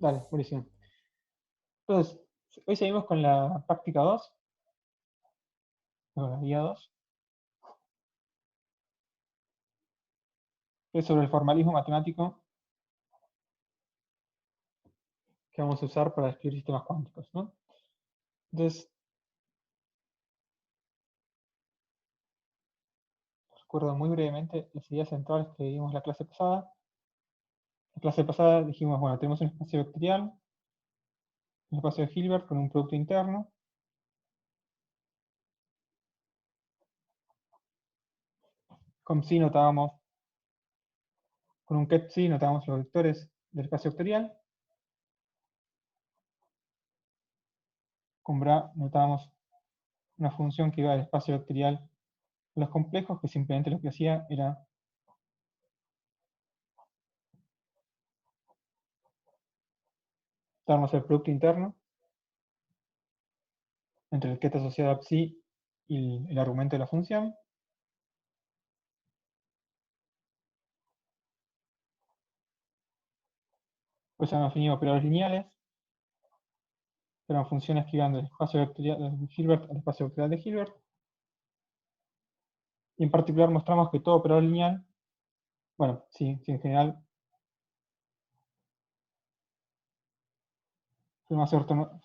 Dale, buenísimo. Entonces, hoy seguimos con la práctica 2, con la guía 2, que es sobre el formalismo matemático que vamos a usar para describir sistemas cuánticos, ¿no? Entonces, recuerdo muy brevemente las ideas centrales que vimos la clase pasada. La clase pasada dijimos, bueno, tenemos un espacio vectorial, un espacio de Hilbert con un producto interno. Con psi notábamos, con un ket psi notábamos los vectores del espacio vectorial. Con bra notábamos una función que iba del espacio vectorial a los complejos, que simplemente lo que hacía era darnos el producto interno entre el ket asociado a psi y el argumento de la función. Pues han definido operadores lineales, que eran funciones que iban del espacio vectorial de Hilbert al espacio vectorial de Hilbert. Y en particular mostramos que todo operador lineal, bueno, sí, en general,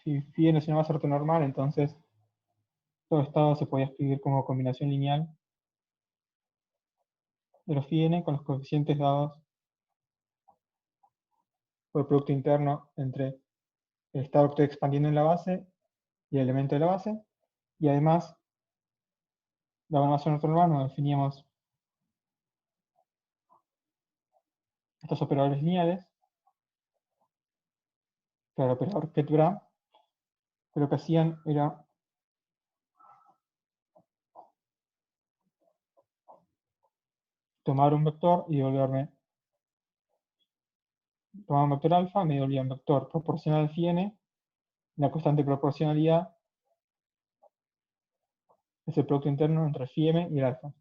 si phi n es una base ortonormal, entonces todo estado se podía escribir como combinación lineal de los phi n con los coeficientes dados por el producto interno entre el estado que estoy expandiendo en la base y el elemento de la base. Y además, la base ortonormal nos definíamos estos operadores lineales, que era el operador ket-bra, que lo que hacían era tomar un vector y devolverme, tomar un vector alfa, me devolvía un vector proporcional al phi n, la constante de proporcionalidad es el producto interno entre el phi m y el alfa.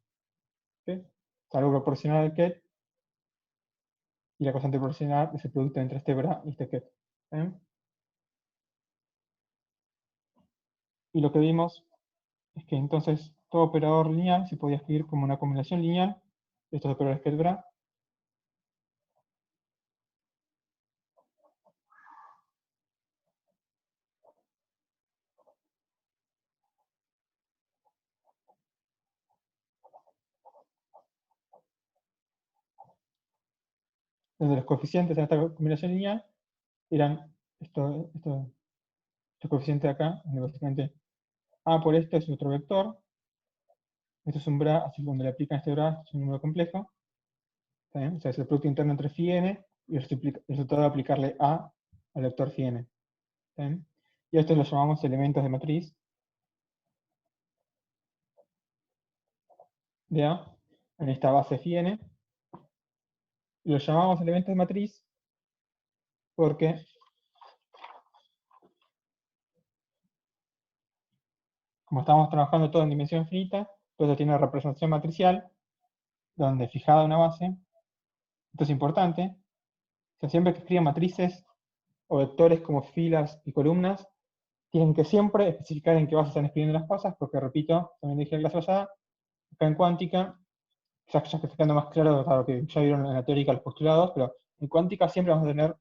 ¿Okay? Es algo proporcional al ket, y la constante proporcional es el producto entre este bra y este ket. ¿Okay? Y lo que vimos es que entonces todo operador lineal se podía escribir como una combinación lineal de estos operadores ket-bra. Donde los coeficientes en esta combinación lineal eran estos coeficientes de acá, donde básicamente A por este es otro vector, esto es un bra, así que cuando le aplican este bra es un número complejo. ¿Está bien? O sea, es el producto interno entre phi n y el resultado de aplicarle A al vector phi n. ¿Está bien? Y a esto lo llamamos elementos de matriz de A en esta base phi n. Y lo llamamos elementos de matriz porque, como estamos trabajando todo en dimensión infinita, entonces tiene una representación matricial donde fijada una base. Esto es importante. O sea, siempre que escriban matrices o vectores como filas y columnas, tienen que siempre especificar en qué base están escribiendo las cosas, porque repito, también dije en la clase pasada, acá en cuántica, ya que está quedando más claro, claro que ya vieron en la teórica los postulados, pero en cuántica siempre vamos a tener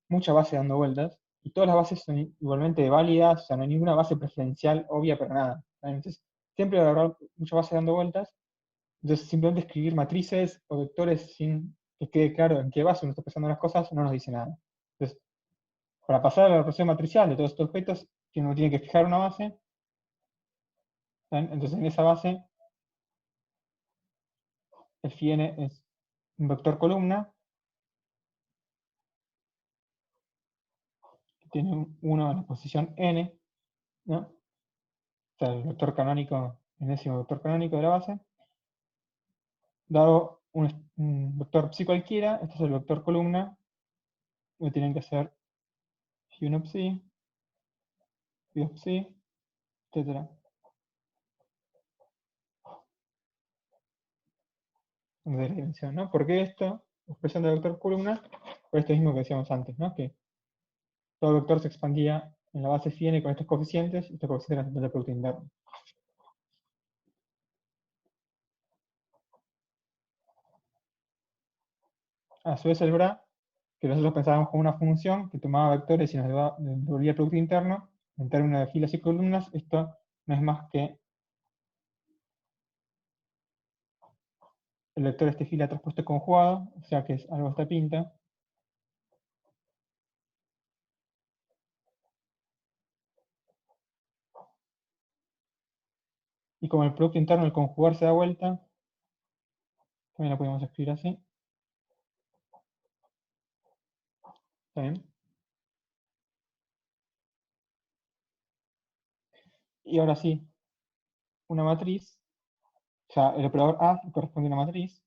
mucha base dando vueltas, y todas las bases son igualmente válidas, o sea, no hay ninguna base preferencial obvia para nada. Entonces, siempre va a haber mucha base dando vueltas, entonces simplemente escribir matrices o vectores sin que quede claro en qué base uno está pensando las cosas no nos dice nada. Entonces, para pasar a la representación matricial de todos estos objetos, uno tiene que fijar una base, entonces en esa base el phi n es un vector columna, que tiene 1 en la posición n, ¿no? O sea, el vector canónico, enésimo vector canónico de la base, dado un vector psi cualquiera, este es el vector columna, que tienen que ser phi1 psi, phi2 psi, etc. De la dimensión, ¿no? ¿Por qué esto? Expresión del vector columna, por esto mismo que decíamos antes, ¿no? Que todo vector se expandía en la base phi n con estos coeficientes, y estos coeficientes eran el producto interno. A su vez el bra, que nosotros pensábamos como una función que tomaba vectores y nos devolvía el producto interno, en términos de filas y columnas, esto no es más que el vector este fila traspuesto conjugado, o sea que es algo de esta pinta. Y como el producto interno al conjugar se da vuelta, también lo podemos escribir así. ¿Está bien? Y ahora sí, una matriz, o sea, el operador A corresponde a una matriz,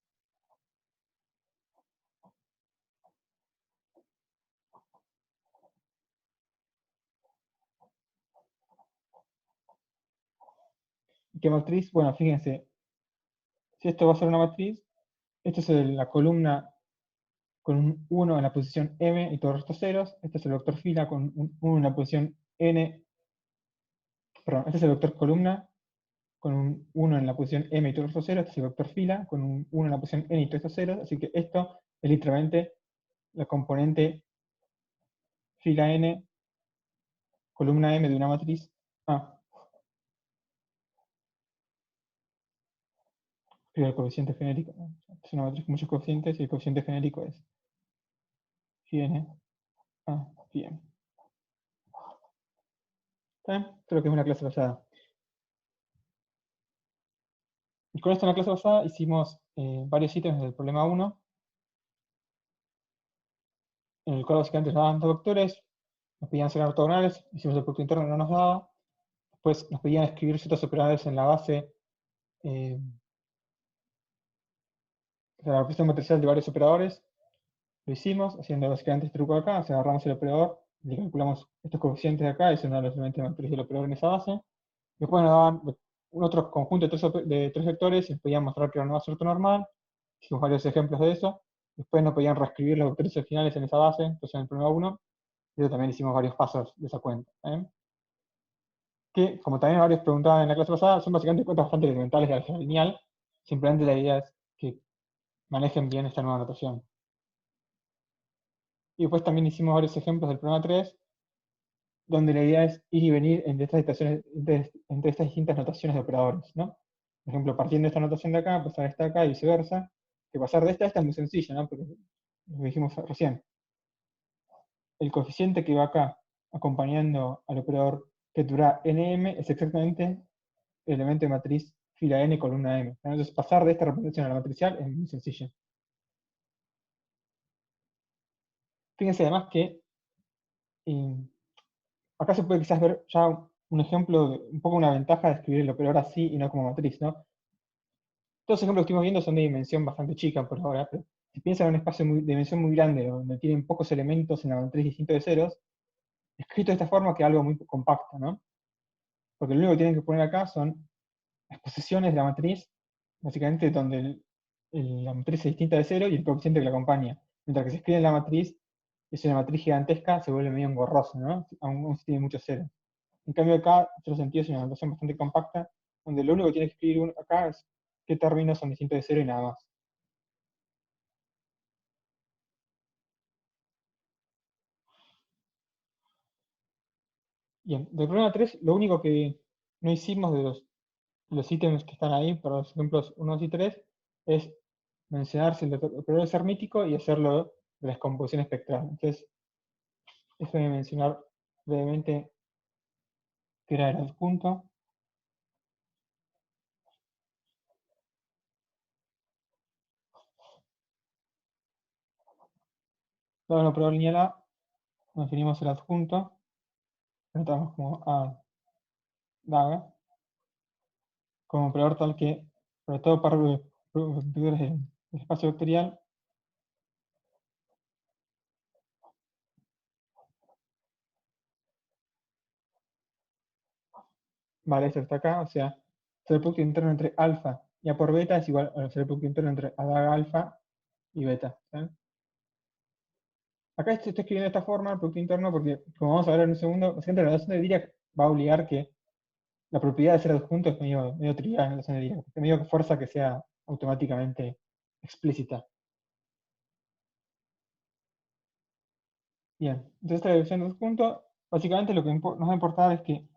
¿y qué matriz? Bueno, fíjense, si esto va a ser una matriz, esto es la columna con un 1 en la posición m y todo el resto ceros, este es el vector fila con un 1 en la posición n, perdón, este es el vector columna con un 1 en la posición m y todo el resto ceros, este es el vector fila con un 1 en la posición n y todo estos ceros, así que esto es literalmente la componente fila n, columna m de una matriz A. Escribo el coeficiente genérico, ¿no? Es una matriz con muchos coeficientes y el coeficiente genérico es phi n a phi m. ¿Está bien? Creo que es una clase basada. Y con esto en la clase pasada hicimos varios ítems del problema 1, en el cual básicamente nos daban dos vectores, nos pedían ser ortogonales, hicimos el producto interno, no nos daba. Después nos pedían escribir ciertos operadores en la base, eh, o sea, la representación matricial de varios operadores. Lo hicimos, haciendo básicamente este truco de acá, o sea, agarramos el operador, le calculamos estos coeficientes de acá, y son los elementos de matriz del operador en esa base. Después nos daban un otro conjunto de tres vectores y nos podían mostrar que era una base ortonormal. Hicimos varios ejemplos de eso. Después nos podían reescribir los vectores finales en esa base, entonces en el problema 1. Y eso también hicimos varios pasos de esa cuenta. Que, como también varios preguntaban en la clase pasada, son básicamente cuentas bastante elementales de álgebra lineal. Simplemente la idea es que manejen bien esta nueva notación. Y después también hicimos varios ejemplos del problema 3, donde la idea es ir y venir entre estas, entre estas distintas notaciones de operadores, ¿no? Por ejemplo, partiendo de esta notación de acá, pasar a esta acá y viceversa, que pasar de esta a esta es muy sencillo, ¿no? Porque lo dijimos recién. El coeficiente que va acá, acompañando al operador que dura nm, es exactamente el elemento de matriz fila n columna m. Entonces, pasar de esta representación a la matricial es muy sencillo. Fíjense además que acá se puede quizás ver ya un ejemplo, un poco una ventaja de escribir el operador así y no como matriz, ¿no? Todos los ejemplos que estuvimos viendo son de dimensión bastante chica por ahora, pero si piensan en un espacio de dimensión muy grande, donde tienen pocos elementos en la matriz distintos de ceros, escrito de esta forma queda algo muy compacto, ¿no? Porque lo único que tienen que poner acá son las posiciones de la matriz, básicamente donde la matriz es distinta de cero y el coeficiente que la acompaña. Mientras que se escribe en la matriz, es una matriz gigantesca, se vuelve medio engorroso, ¿no? Aún si tiene muchos ceros. En cambio acá, en otro sentido, es una notación bastante compacta, donde lo único que tiene que escribir acá es qué términos son distintos de cero y nada más. Bien, del problema 3, lo único que no hicimos de los ítems que están ahí, para los ejemplos 1, 2 y 3, es mencionar si el operador es hermítico y hacerlo de la descomposición espectral. Entonces, déjenme mencionar brevemente qué era el adjunto. Dado el operador lineal A, definimos el adjunto, lo tratamos como A daga, como operador tal que, sobre todo para vectores del espacio vectorial, vale, esto está acá, o sea, el producto interno entre alfa y A por beta es igual al el producto interno entre A daga alfa y beta. ¿Sí? Acá estoy escribiendo de esta forma el producto interno porque, como vamos a ver en un segundo, básicamente la notación de Dirac va a obligar que la propiedad de ser adjunto es medio trivial en la notación de Dirac, porque medio que fuerza que sea automáticamente explícita. Bien, entonces esta división de adjunto, básicamente lo que nos va a importar es que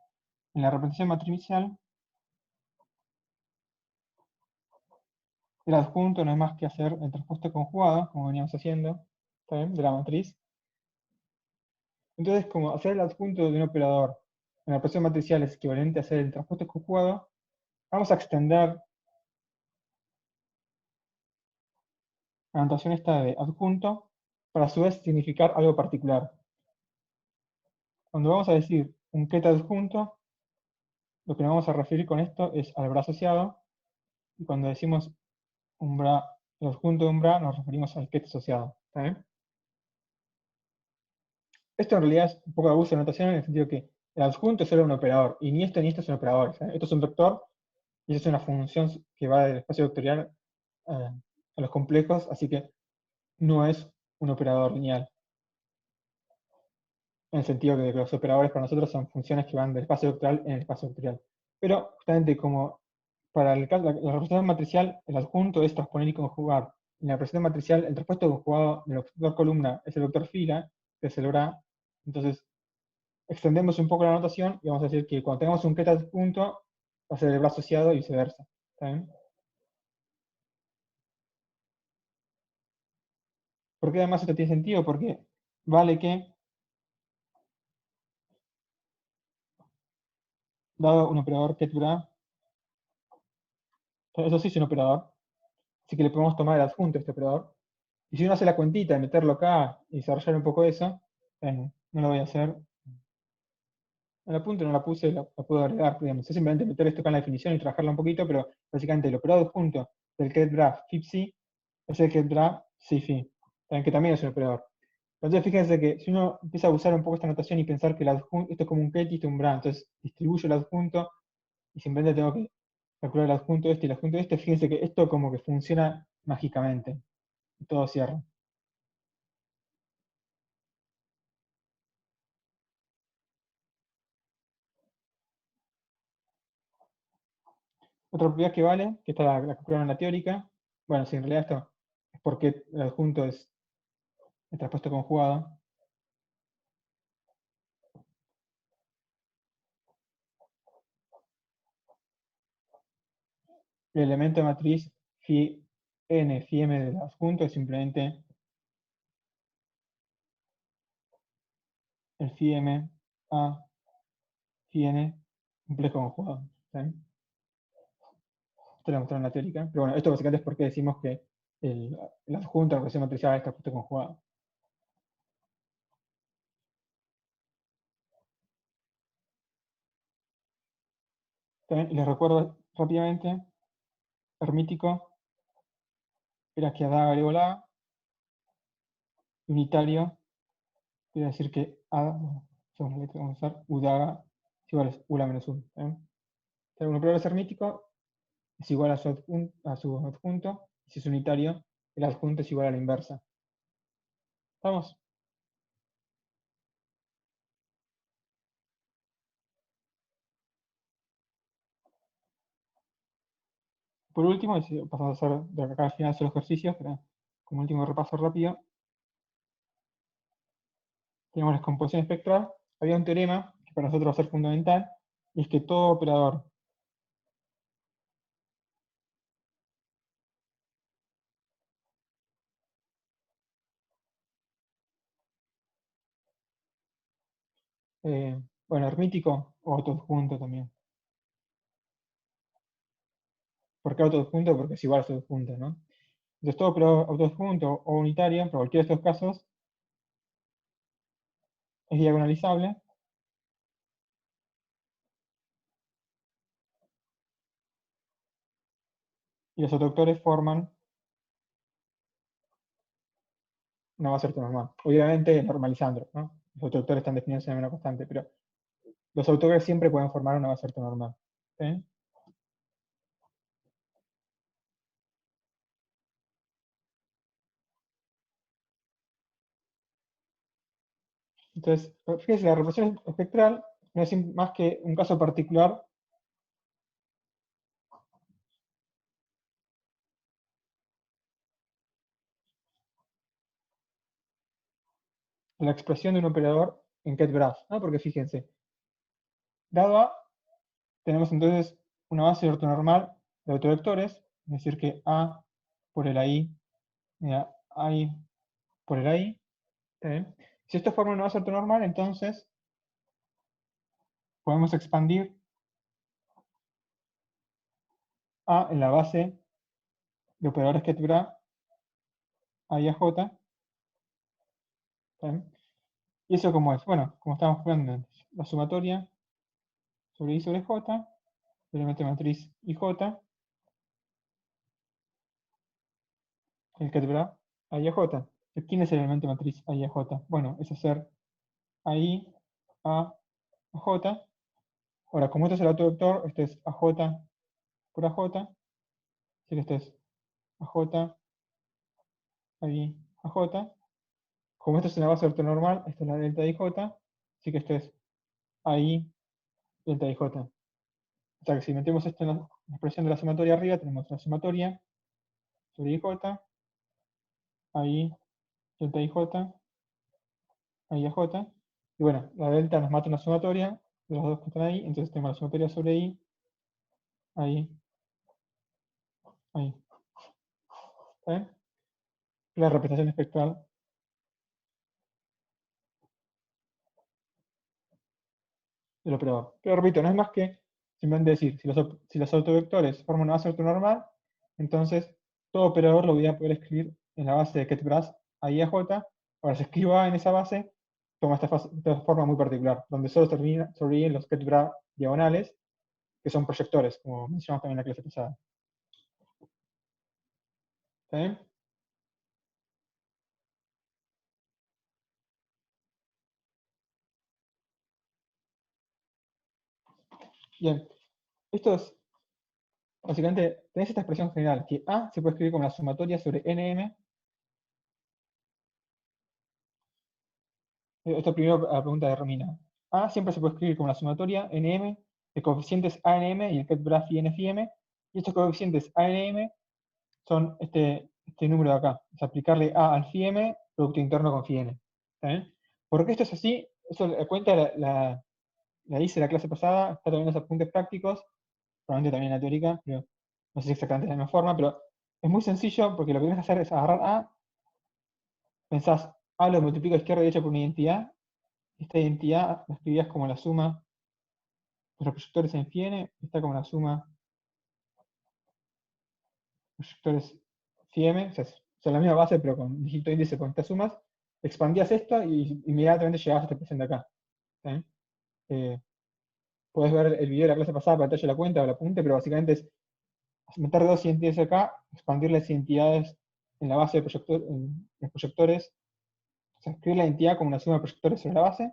en la representación matricial, el adjunto no es más que hacer el traspuesto conjugado, como veníamos haciendo, ¿está bien? De la matriz. Entonces, como hacer el adjunto de un operador en la representación matricial es equivalente a hacer el traspuesto conjugado, vamos a extender la notación esta de adjunto para a su vez significar algo particular. Cuando vamos a decir un ket adjunto, lo que nos vamos a referir con esto es al bra asociado, y cuando decimos un bra, el adjunto de un bra, nos referimos al ket asociado. ¿Está bien? Esto en realidad es un poco de abuso de notación en el sentido que el adjunto es solo un operador, y ni esto es un operador. Esto es un vector, y esto es una función que va del espacio vectorial a los complejos, así que no es un operador lineal. En el sentido que los operadores para nosotros son funciones que van del espacio vectorial en el espacio vectorial. Pero justamente como para el caso, la representación matricial, el adjunto es transponer y conjugar. En la representación matricial, el traspuesto conjugado del vector columna es el vector fila, que es el bra. Entonces, extendemos un poco la notación y vamos a decir que cuando tengamos un ket adjunto, va a ser el bra asociado y viceversa. ¿Está bien? ¿Por qué además esto tiene sentido? Porque vale que, dado un operador ket bra, eso sí es un operador, así que le podemos tomar el adjunto a este operador. Y si uno hace la cuentita de meterlo acá y desarrollar un poco eso, no lo voy a hacer. En la punta no la puse, la puedo agregar, digamos. Es simplemente meter esto acá en la definición y trabajarla un poquito, pero básicamente el operador adjunto del getDraft fibc es el getDraft cfi, que también es un operador. Entonces fíjense que si uno empieza a usar un poco esta notación y pensar que esto es como un get y esto es un bra, entonces distribuyo el adjunto y simplemente tengo que calcular el adjunto este y el adjunto este, fíjense que esto como que funciona mágicamente. Y todo cierra. Otra propiedad que vale, que está la calcularon en la teórica, bueno, si en realidad esto es porque el adjunto es el traspuesto conjugado, el elemento de matriz phi n, phi m del adjunto es simplemente el phi m a phi n complejo conjugado. ¿Sí? Esto lo mostraron en la teórica, pero bueno, esto básicamente es porque decimos que el adjunto, la relación matricial es traspuesto conjugado. ¿Sí? Y les recuerdo rápidamente, hermítico era que A agrego la A, unitario quiere decir que A, según la letra vamos a usar, Udaga es igual a Ula menos 1. Si un operador es hermítico, es igual a su adjunto, y si es unitario, el adjunto es igual a la inversa. ¿Vamos? Por último, pasamos a hacer de acá al final los ejercicios, pero como último repaso rápido, tenemos la descomposición espectral. Había un teorema que para nosotros va a ser fundamental, y es que todo operador bueno, hermítico o autoadjunto también. ¿Por qué autoadjunto? Porque es igual a su adjunto, ¿no? Entonces todo operador autoadjunto o unitario, por cualquiera de estos casos, es diagonalizable, y los autoctores forman una base ortonormal. Obviamente normalizando, ¿no? Los autoctores están definidos en una constante, pero los autoctores siempre pueden formar una base ortonormal. ¿Sí? Entonces, fíjense, la representación espectral no es más que un caso particular de la expresión de un operador en ket-graph, ¿no? Porque fíjense, dado A, tenemos entonces una base ortonormal de autovectores, es decir, que A por el AI, mira, AI por el AI, ¿está bien? Si esto forma una base ortonormal, entonces podemos expandir A en la base de operadores ket-graph A y AJ, ¿está bien? ¿Y eso cómo es? Bueno, como estábamos jugando antes, la sumatoria sobre I sobre J, elemento matriz IJ, el ket-graph A y AJ. ¿Quién es el elemento matriz A y AJ? Bueno, es hacer AI, A, J. Ahora, como este es el autovector, este es AJ por AJ, así que este es AJ, AI, AJ. Como esto es una base ortonormal, esta es la delta IJ, así que este es AI, delta IJ. O sea que si metemos esto en la expresión de la sumatoria arriba, tenemos la sumatoria sobre IJ, AI, delta IJ, AI, AJ. Y bueno, la delta nos mata una sumatoria de los dos que están ahí, entonces tenemos la sumatoria sobre I, AI, AI. ¿Está bien? La representación espectral del operador. Pero repito, no es más que simplemente decir, si los autovectores forman una base ortonormal, entonces todo operador lo voy a poder escribir en la base de ketgraph a i a j. Ahora, si escribo A en esa base, toma esta forma muy particular, donde solo sobreviven los ketgraph diagonales, que son proyectores, como mencionamos también en la clase pasada. ¿Está bien? Bien. Esto es, básicamente, tenés esta expresión general, que A se puede escribir como la sumatoria sobre nm. Esto primero a la pregunta de Romina. A siempre se puede escribir como la sumatoria nm de coeficientes ANM y el ketgraph INFIM. Y estos coeficientes ANM son este número de acá. Es aplicarle A al FIM, producto interno con FIN. ¿Está bien? ¿Por qué esto es así? Eso la cuenta la hice la clase pasada, está también en los apuntes prácticos, probablemente también en la teórica, pero no sé si exactamente de la misma forma, pero es muy sencillo porque lo que tienes que hacer es agarrar A, pensás A lo multiplico izquierda y derecha por una identidad. Esta identidad la escribías como la suma de los proyectores en Fiene, está como la suma de proyectores Fieme, o sea, la misma base pero con dígito índice con estas sumas. Expandías esto y inmediatamente llegabas a esta expresión de acá. ¿Sí? Puedes ver el video de la clase pasada para detalle la cuenta o el apunte, pero básicamente es meter dos identidades acá, expandir las identidades en la base de en los proyectores, o sea, escribir la identidad como una suma de proyectores sobre la base,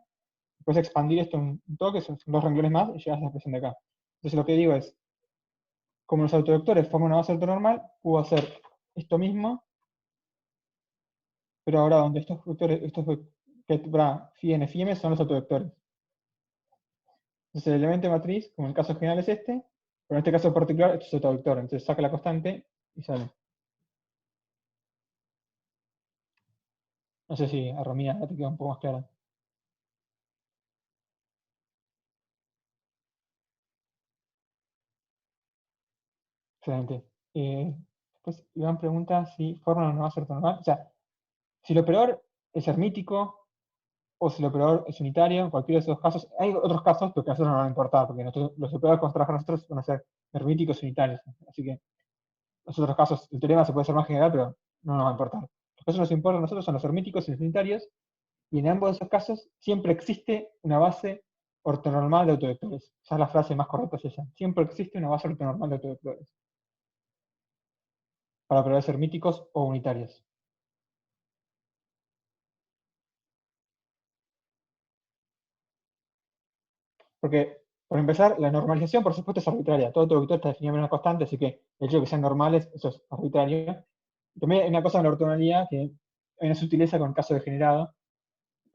después expandir esto un toque, son dos renglones más, y llegas a la expresión de acá. Entonces lo que digo es, como los autovectores forman una base ortonormal, puedo hacer esto mismo, pero ahora donde estos vectores, estos que Fien, Fiem son los autovectores. Entonces el elemento de matriz, como en el caso general es este, pero en este caso particular, esto es autovector. Entonces saca la constante y sale. No sé si a Romina te queda un poco más clara. Excelente. Después Iván pregunta si forman una base ortonormal. O sea, si el operador es hermítico o si el operador es unitario, en cualquiera de esos casos. Hay otros casos, pero que a nosotros no nos van a importar, porque los operadores que trabajamos nosotros van a ser hermíticos unitarios. Así que los otros casos, el teorema se puede ser más general, pero no nos va a importar. Los casos que nos importan a nosotros son los hermíticos y los unitarios, y en ambos de esos casos siempre existe una base ortonormal de autovectores. Esa es la frase más correcta, es esa. Siempre existe una base ortonormal de autovectores para operadores hermíticos o unitarios. Porque, por empezar, la normalización, por supuesto, es arbitraria. Todo autovector está definido en una constante, así que el hecho de que sean normales, eso es arbitrario. También hay una cosa en la ortogonalidad que hay una sutileza con el caso degenerado,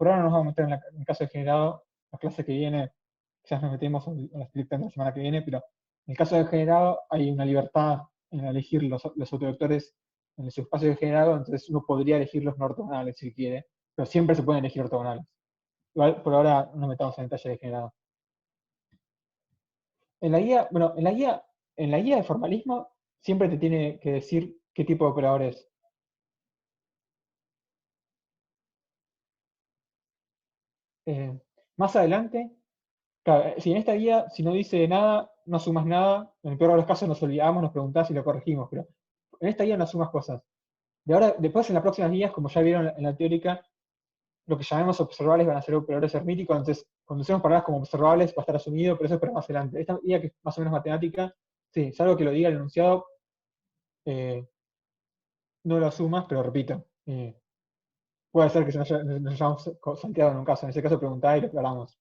por ahora no nos vamos a meter en el caso de generado, la clase que viene, quizás nos metemos en las directamente la semana que viene, pero en el caso de generado hay una libertad en elegir los autovectores en el subespacio de generado, entonces uno podría elegir los no ortogonales si quiere, pero siempre se pueden elegir ortogonales. Igual por ahora no nos metamos en detalle de generado. En la guía, bueno, en la guía de formalismo siempre te tiene que decir qué tipo de operador es. Eh, Más adelante, claro, si en esta guía, si no dice nada, no sumas nada, en el peor de los casos nos olvidamos, nos preguntás y lo corregimos, pero en esta guía no sumas cosas. De ahora, después en las próximas guías, como ya vieron en la teórica, lo que llamemos observables van a ser operadores hermíticos, entonces cuando usemos palabras como observables va a estar asumido, pero eso es para más adelante. Esta guía que es más o menos matemática, sí, salvo que lo diga el enunciado, eh, no lo asumas, pero repito, puede ser que nos hayamos salteado en un caso, en ese caso preguntá y lo aclaramos.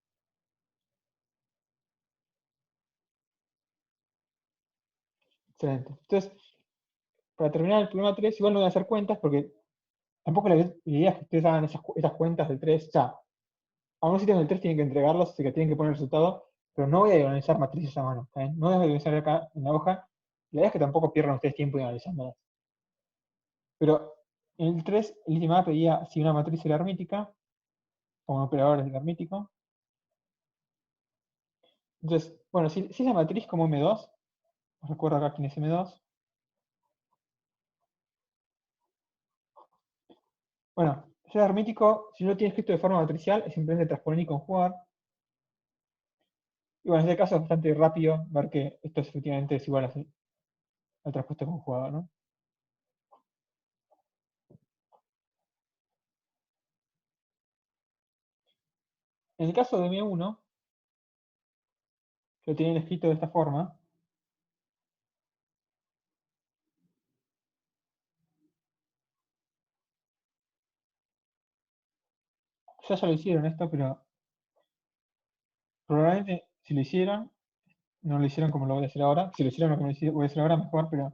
Excelente. Entonces, para terminar el problema 3, igual no voy a hacer cuentas porque tampoco la idea es que ustedes hagan esas cuentas del 3 ya. A algunos sitios del 3 tienen que entregarlos, así que tienen que poner el resultado, pero no voy a diagonalizar matrices a mano. ¿está bien? No voy a diagonalizar acá en la hoja. La idea es que tampoco pierdan ustedes tiempo diagonalizándolas. Pero en el 3, el estimado pedía si una matriz era hermítica, o un operador es hermítico. Entonces, bueno, si es la matriz como M2, os recuerdo acá quién es M2. Bueno, ser hermítico, si no lo tiene escrito de forma matricial, es simplemente transponer y conjugar. Y bueno, en este caso es bastante rápido ver que esto efectivamente es igual al traspuesto conjugado, ¿no? En el caso de M1, que lo tienen escrito de esta forma, ya lo hicieron esto, pero probablemente si lo hicieron, no lo hicieron como lo voy a hacer ahora. Si lo hicieron como lo voy a hacer ahora, mejor, pero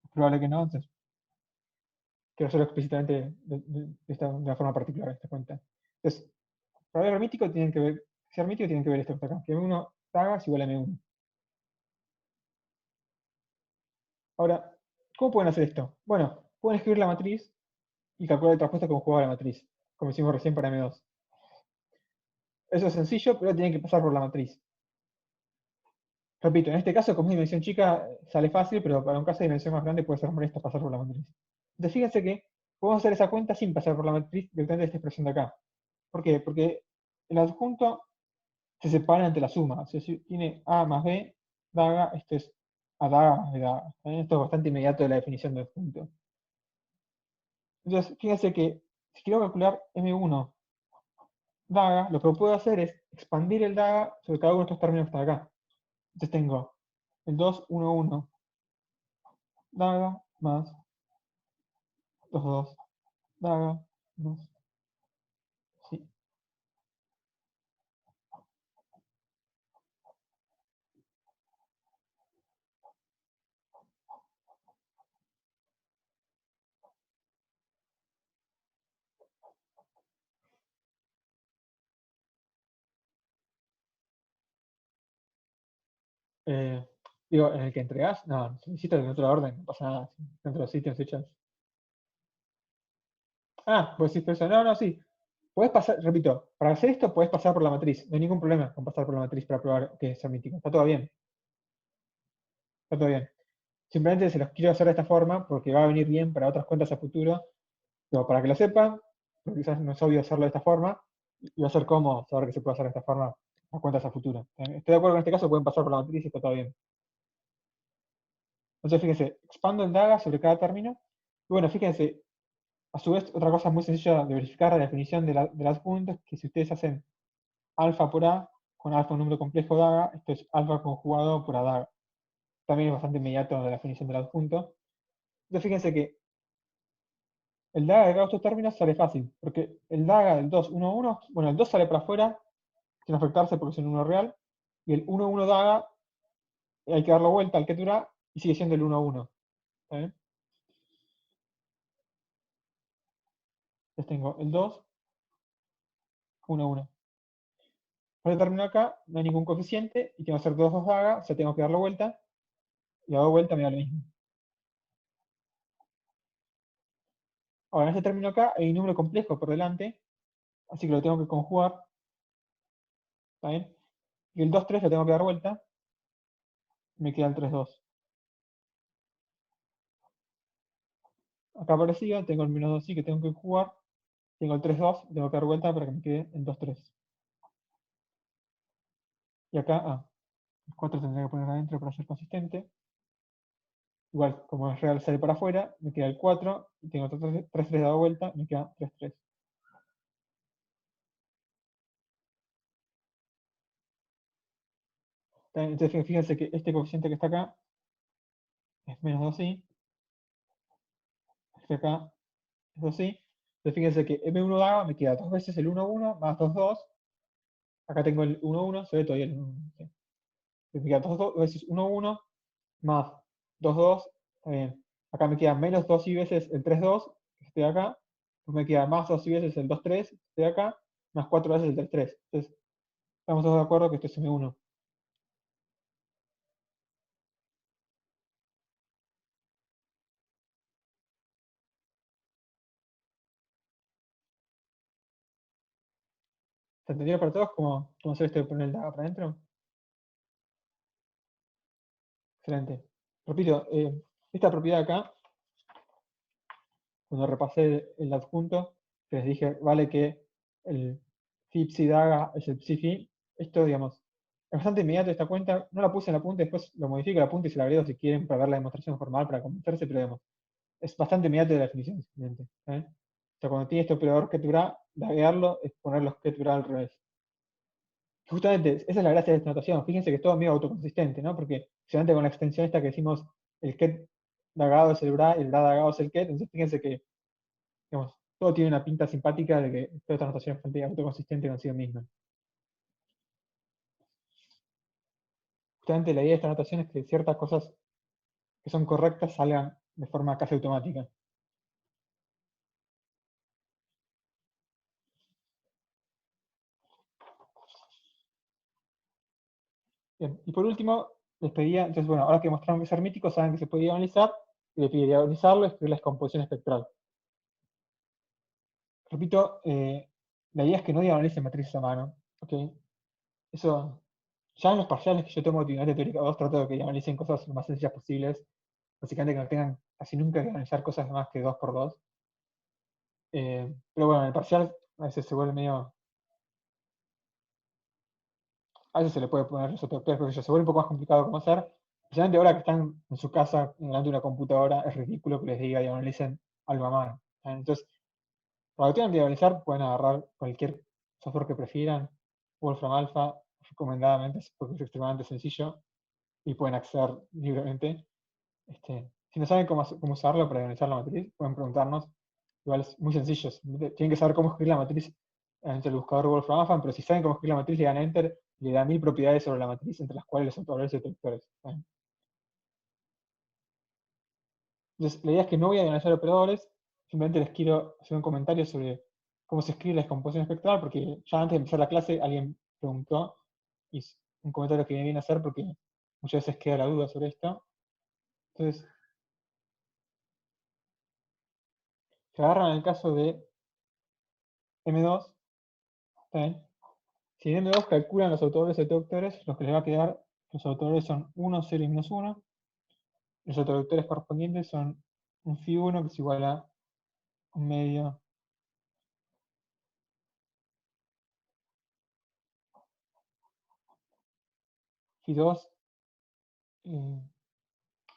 es probable que no. Entonces, quiero hacerlo explícitamente de una forma particular esta cuenta. Entonces, para ver hermítico tienen que ver, si hermítico tienen que ver esto que está acá, que M1 taga es igual a M1. Ahora, ¿cómo pueden hacer esto? Bueno, pueden escribir la matriz y calcular el traspuesto conjugado a la matriz, como hicimos recién para M2. Eso es sencillo, pero tienen que pasar por la matriz. Repito, en este caso, como es dimensión chica, sale fácil, pero para un caso de dimensión más grande puede ser molesto pasar por la matriz. Entonces, fíjense que podemos hacer esa cuenta sin pasar por la matriz directamente de esta expresión de acá. ¿Por qué? Porque el adjunto se separa ante la suma. O sea, si tiene A más B, daga, esto es A daga más B daga. Esto es bastante inmediato de la definición de adjunto. Entonces, fíjense que si quiero calcular M1 daga, lo que puedo hacer es expandir el daga sobre cada uno de estos términos que están acá. Entonces tengo el 2, 1, 1 daga más 2, 2 daga más. Sí. Eh, Digo, en el que entregas, no, necesito en otro orden, no pasa nada. Sí, dentro de los sitios hechos. Ah, pues sí, eso. No, no, sí. Puedes pasar, repito, para hacer esto puedes pasar por la matriz. No hay ningún problema con pasar por la matriz para probar que es hermético. Está todo bien. Está todo bien. Simplemente se los quiero hacer de esta forma porque va a venir bien para otras cuentas a futuro. Pero para que lo sepan, porque quizás no es obvio hacerlo de esta forma, y va a ser cómodo saber que se puede hacer de esta forma a cuentas a futuro. Estoy de acuerdo que en este caso, pueden pasar por la matriz y está todo bien. Entonces, fíjense, expando el DAGA sobre cada término. Y bueno, fíjense, a su vez, otra cosa muy sencilla de verificar la definición de las adjunto es que si ustedes hacen alfa por A, con alfa un número complejo DAGA, esto es alfa conjugado por A DAGA. También es bastante inmediato de la definición del adjunto. Entonces, fíjense que el DAGA de cada estos términos sale fácil, porque el DAGA del 2, 1, 1, bueno, el 2 sale para afuera sin afectarse porque es un 1 real, y el 1, 1 DAGA hay que darle vuelta al que dura y sigue siendo el 1, 1. ¿Está bien? Entonces tengo el 2, 1, 1. Ahora termino acá, no hay ningún coeficiente, y tengo que hacer 2, 2 daga, o sea, tengo que darle vuelta, y hago vuelta, me da lo mismo. Ahora, en este término acá hay un número complejo por delante, así que lo tengo que conjugar, ¿está bien? Y el 2, 3 lo tengo que dar vuelta, me queda el 3, 2. Acá parecido, tengo el menos 2 sí que tengo que jugar, tengo el 3, 2, tengo que dar vuelta para que me quede el 2, 3. Y acá, el 4 tendría que poner adentro para ser consistente. Igual, como es real sale para afuera, me queda el 4, y tengo 3, 3 dado vuelta, me queda 3, 3. Entonces fíjense que este coeficiente que está acá es menos 2i, este acá es 2i. Entonces fíjense que m1 daba, me queda 2 veces el 1, 1 más 2, 2. Acá tengo el 1, 1, se ve todavía el 1. ¿Sí? Me queda 2, 2 veces 1, 1 más 2, 2. Está bien. Acá me queda menos 2i veces el 3, 2, que estoy acá. Pues me queda más 2i veces el 2, 3, que estoy acá. Más 4 veces el 3, 3. Entonces, estamos todos de acuerdo que esto es m1. ¿Se entendió para todos cómo hacer esto de poner el DAGA para adentro? Excelente. Repito, esta propiedad acá, cuando repasé el adjunto, que les dije, vale que el psi daga es el psi. Esto, digamos, es bastante inmediato esta cuenta. No la puse en la punta, después lo modifico la punta y se la agrego si quieren para ver la demostración formal para convencerse, pero digamos, es bastante inmediato de la definición, simplemente. O sea, cuando tiene este operador getURA, daguearlo es poner los getURA al revés. Justamente, esa es la gracia de esta notación. Fíjense que es todo medio autoconsistente, ¿no? Porque solamente con la extensión esta que decimos, el ket dagado es el bra y el bra dagado es el ket, entonces fíjense que, digamos, todo tiene una pinta simpática de que toda esta notación es bastante autoconsistente consigo misma. Justamente la idea de esta notación es que ciertas cosas que son correctas salgan de forma casi automática. Bien, y por último, les pedía, entonces bueno, ahora que mostraron que es hermético, saben que se puede diagonalizar, y le pediría diagonalizarlo y escribir la descomposición espectral. Repito, la idea es que no diagonalicen matrices a mano, ¿ok? Eso, ya en los parciales que yo tomo de Actividad Teórica 2, trato de que diagonalicen cosas lo más sencillas posibles, básicamente que no tengan casi nunca que analizar cosas más que 2 por 2. Pero bueno, en el parcial a veces se vuelve medio, a veces se le puede poner los autovectores, pero se vuelve un poco más complicado cómo hacer. Especialmente ahora que están en su casa, delante de una computadora, es ridículo que les diga diagonalicen algo a mano. Entonces, para que tengan que diagonalizar, pueden agarrar cualquier software que prefieran, Wolfram Alpha, recomendadamente, porque es extremadamente sencillo, y pueden acceder libremente. Si no saben cómo usarlo para diagonalizar la matriz, pueden preguntarnos. Igual es muy sencillo. Tienen que saber cómo escribir la matriz entre el buscador Wolfram Alpha, pero si saben cómo escribir la matriz, le dan Enter y le dan 1000 propiedades sobre la matriz, entre las cuales los autovalores y detectores. Entonces, la idea es que no voy a diagonalizar operadores, simplemente les quiero hacer un comentario sobre cómo se escribe la descomposición espectral, porque ya antes de empezar la clase alguien preguntó, y es un comentario que me viene a hacer porque muchas veces queda la duda sobre esto. Entonces, se agarran el caso de M2, ¿está bien? Si en M2 calculan los autovalores y detectores, los que les va a quedar, los autovalores son 1, 0 y -1. Los autovectores correspondientes son un phi1 que es igual a un medio phi2,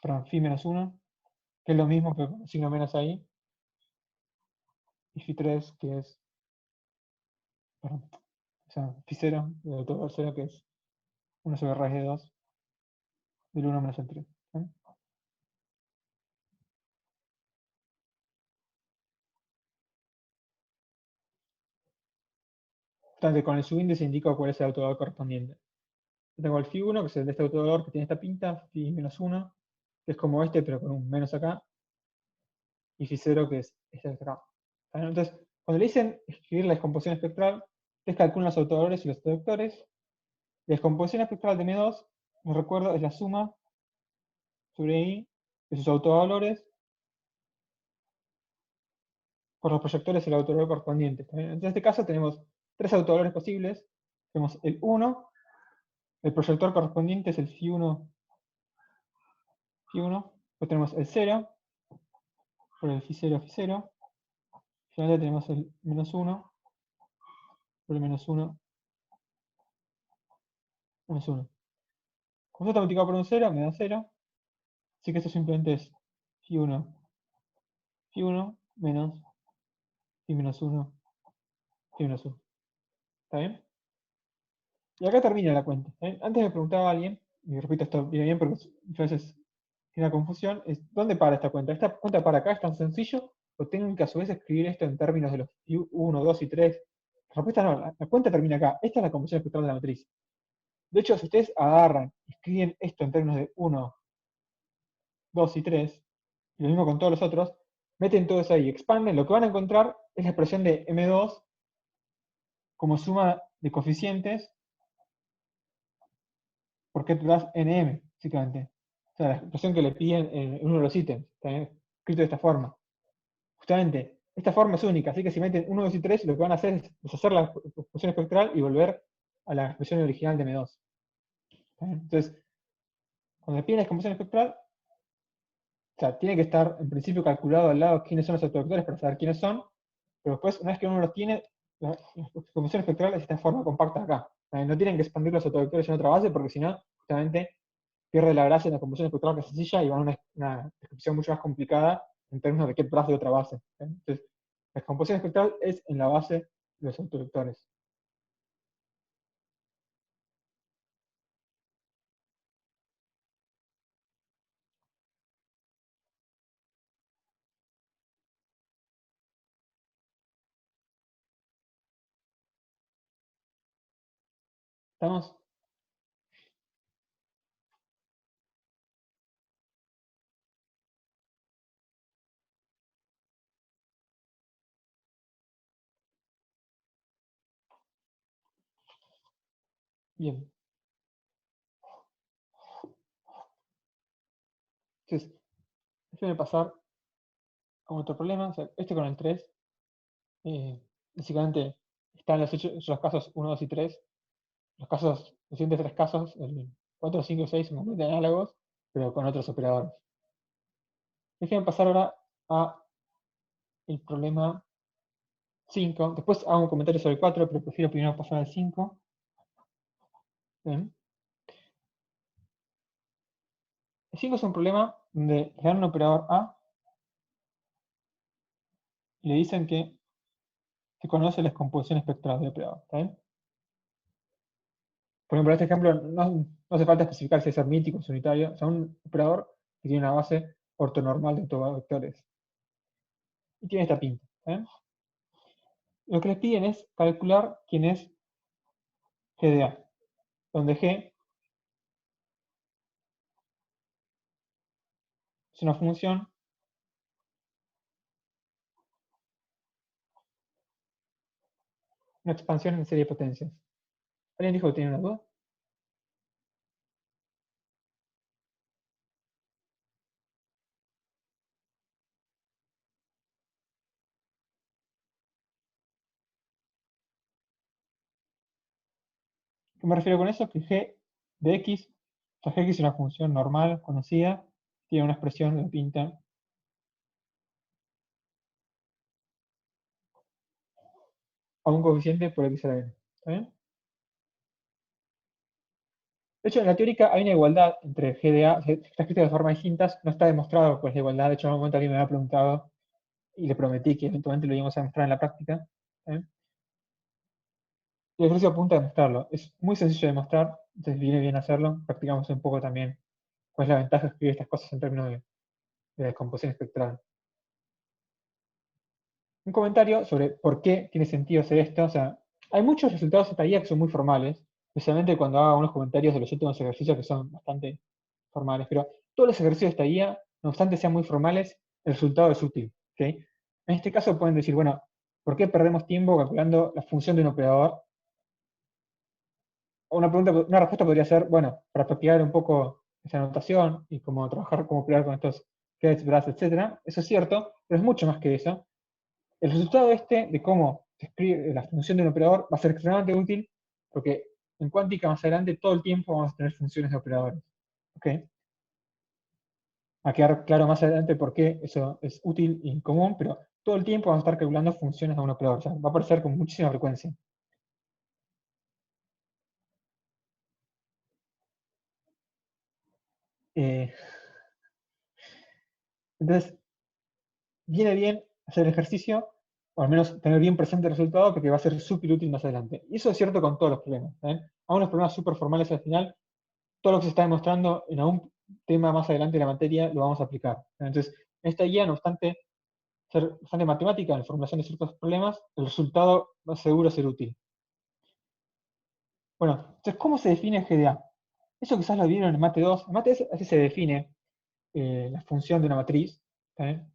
perdón, phi menos 1, que es lo mismo pero con signo menos ahí, y phi3 que es, perdón, o sea, phi0, el autovalor 0 que es 1 sobre raíz de 2 del 1 menos el 3. Entonces, con el subíndice indico cuál es el autovalor correspondiente. Yo tengo el phi1, que es el de este autovalor que tiene esta pinta, phi menos 1, que es como este, pero con un menos acá, y phi0, que es este de acá. Entonces, cuando le dicen escribir la descomposición espectral, Ustedes calculan los autovalores y los autovectores. La descomposición espectral de M2, les recuerdo, es la suma sobre I de sus autovalores por los proyectores y el autovalor correspondiente. Entonces, en este caso tenemos tres autovalores posibles. Tenemos el 1, el proyector correspondiente es el phi1, phi1. Después tenemos el 0, por el phi0, phi0. Finalmente tenemos el menos 1, por el menos 1, menos 1. Como esto está multiplicado por un 0, me da 0. Así que esto simplemente es phi1, phi1 menos phi menos 1, phi menos 1. ¿Está bien? Y acá termina la cuenta. Antes me preguntaba alguien, y repito esto viene bien porque muchas veces tiene una confusión, es ¿dónde para esta cuenta? ¿Esta cuenta para acá es tan sencillo? ¿O tengo que a su vez escribir esto en términos de los 1, 2 y 3? La respuesta no, la cuenta termina acá. Esta es la composición espectral de la matriz. De hecho, si ustedes agarran y escriben esto en términos de 1, 2 y 3, y lo mismo con todos los otros, meten todo eso ahí, expanden, lo que van a encontrar es la expresión de M2 como suma de coeficientes por Ket plus NM, básicamente. O sea, la expresión que le piden en uno de los ítems, está escrito de esta forma. Justamente, esta forma es única, así que si meten 1, 2 y 3, lo que van a hacer es deshacer la expresión espectral y volver a la expresión original de M2. Entonces, cuando le piden la descomposición espectral, o sea, tiene que estar en principio calculado al lado quiénes son los autovectores para saber quiénes son, pero después, una vez que uno los tiene, la descomposición espectral es esta forma compacta acá. No tienen que expandir los autovectores en otra base porque si no, justamente pierde la gracia en la composición espectral que es sencilla y va a una descripción mucho más complicada en términos de qué base de otra base. Entonces, la descomposición espectral es en la base de los autovectores. ¿Estamos? Bien. Entonces, déjenme pasar a otro problema. O sea, este con el 3, básicamente están los casos 1, 2 y 3. Los siguientes tres casos, el 4, 5 y 6, son completamente análogos, pero con otros operadores. Déjenme pasar ahora a el problema 5. Después hago un comentario sobre el 4, pero prefiero primero pasar al 5. Bien. El 5 es un problema donde le dan un operador A y le dicen que se conoce la descomposición espectral del operador. ¿Está bien? Por ejemplo, en este ejemplo no hace falta especificar si es hermítico o unitario. O sea, un operador que tiene una base ortonormal de autovectores. Y tiene esta pinta. ¿Está bien? Lo que les piden es calcular quién es G de A, donde G es una función una expansión en serie de potencias. ¿Alguien dijo que tiene una duda? ¿Qué me refiero con eso? Que G de X, o sea, G es una función normal, conocida, tiene una expresión de pinta a un coeficiente por X a la n. ¿Está bien? De hecho, en la teórica hay una igualdad entre G de A, está escrito de formas distintas, no está demostrado cuál es la igualdad. De hecho, en un momento alguien me había preguntado y le prometí que eventualmente lo íbamos a demostrar en la práctica. ¿Está bien? Y el ejercicio apunta a demostrarlo. Es muy sencillo de demostrar, entonces viene bien hacerlo. Practicamos un poco también cuál es la ventaja de escribir estas cosas en términos de descomposición espectral. Un comentario sobre por qué tiene sentido hacer esto. O sea, hay muchos resultados de esta guía que son muy formales, especialmente cuando haga unos comentarios de los últimos ejercicios que son bastante formales, pero todos los ejercicios de esta guía, no obstante sean muy formales, el resultado es útil. ¿Okay? En este caso pueden decir, bueno, ¿por qué perdemos tiempo calculando la función de un operador una respuesta podría ser, bueno, para practicar un poco esa notación y cómo trabajar, cómo operar con estos gets, bras, etc. Eso es cierto, pero es mucho más que eso. El resultado de cómo se escribe la función de un operador va a ser extremadamente útil porque en cuántica más adelante todo el tiempo vamos a tener funciones de operadores. ¿Ok? Va a quedar claro más adelante por qué eso es útil y común, pero todo el tiempo vamos a estar calculando funciones de un operador. O sea, va a aparecer con muchísima frecuencia. Eh, entonces, viene bien hacer el ejercicio, o al menos tener bien presente el resultado, porque va a ser súper útil más adelante. Y eso es cierto con todos los problemas. Aún los problemas súper formales al final, todo lo que se está demostrando en algún tema más adelante de la materia lo vamos a aplicar. Entonces, esta guía, no obstante ser bastante matemática en la formulación de ciertos problemas, el resultado va seguro a ser útil. Bueno, entonces, ¿cómo se define GDA? Eso quizás lo vieron en Mate 2. En Mate 2 así se define la función de una matriz. ¿Está bien?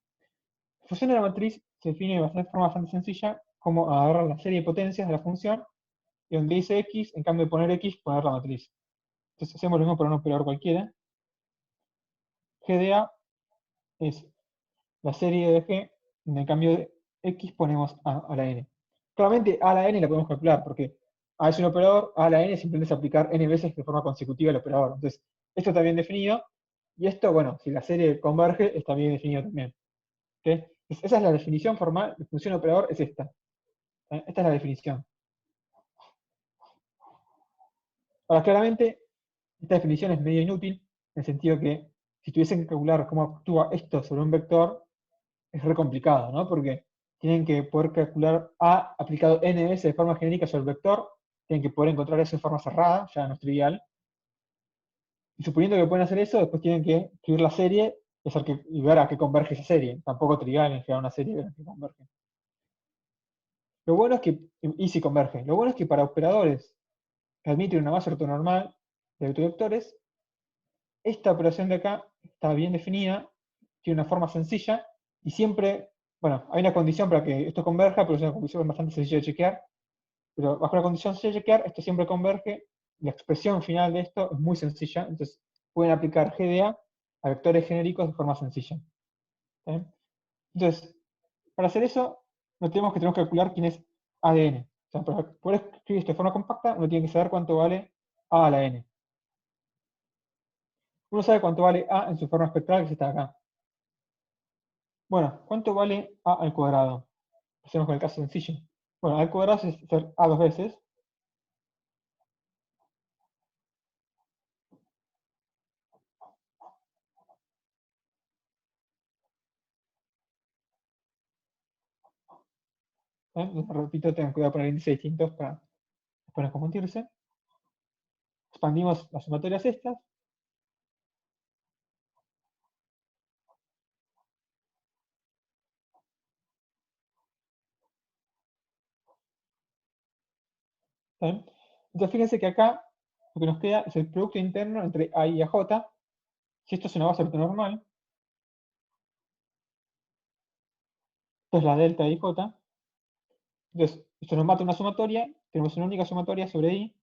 La función de una matriz se define de forma bastante sencilla, como agarrar la serie de potencias de la función, y donde dice x, en cambio de poner x, poner la matriz. Entonces hacemos lo mismo para un operador cualquiera. GDA es la serie de G, donde en cambio de X ponemos A la N. Claramente A a la N la podemos calcular, porque A es un operador, A a la N simplemente es aplicar N veces de forma consecutiva al operador. Entonces, esto está bien definido, y esto, bueno, si la serie converge, está bien definido también. ¿Okay? Esa es la definición formal de función operador, es esta. Esta es la definición. Ahora, claramente, esta definición es medio inútil, en el sentido que si tuviesen que calcular cómo actúa esto sobre un vector, es re complicado, ¿no? Porque tienen que poder calcular A aplicado n veces de forma genérica sobre el vector, tienen que poder encontrar eso de forma cerrada, ya no es trivial. Y suponiendo que pueden hacer eso, después tienen que escribir la serie y ver a qué converge esa serie. Tampoco trivial en generar una serie y ver a qué converge. Lo bueno es que, y si converge, lo bueno es que para operadores que admiten una base ortonormal de autovectores, esta operación de acá está bien definida, tiene una forma sencilla, y siempre, bueno, hay una condición para que esto converja, pero es una condición bastante sencilla de chequear, pero bajo la condición sencilla de chequear, esto siempre converge, la expresión final de esto es muy sencilla, entonces pueden aplicar GDA a vectores genéricos de forma sencilla. ¿Sí? Entonces, para hacer eso, tenemos que calcular quién es A de n. O sea, para poder escribir esto de forma compacta, uno tiene que saber cuánto vale A a la n. Uno sabe cuánto vale A en su forma espectral, que está acá. Bueno, ¿cuánto vale A al cuadrado? Hacemos con el caso sencillo. Bueno, A al cuadrado es hacer A dos veces. Repito, tengan cuidado de poner índices distintos para después no confundirse. Expandimos las sumatorias estas. ¿Bien? Entonces fíjense que acá lo que nos queda es el producto interno entre A y AJ. Si esto es una base ortonormal, esto es la delta de IJ. Entonces, esto nos mata una sumatoria, tenemos una única sumatoria sobre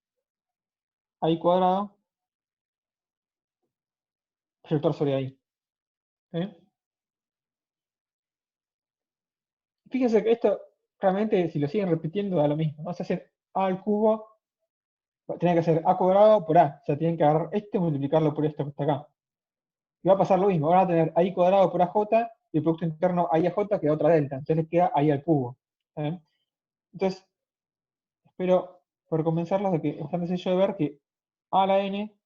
I cuadrado, proyector sobre I. ¿Sí? Fíjense que esto, realmente, si lo siguen repitiendo, da lo mismo. Vamos a hacer A al cubo, tiene que hacer A cuadrado por A. O sea, tienen que agarrar esto y multiplicarlo por esto que está acá. Y va a pasar lo mismo. Van a tener I cuadrado por AJ y el producto interno I a J queda otra delta. Entonces les queda I al cubo. ¿Sí? Entonces, espero por convencerlos de que es bastante sencillo de ver que A a la N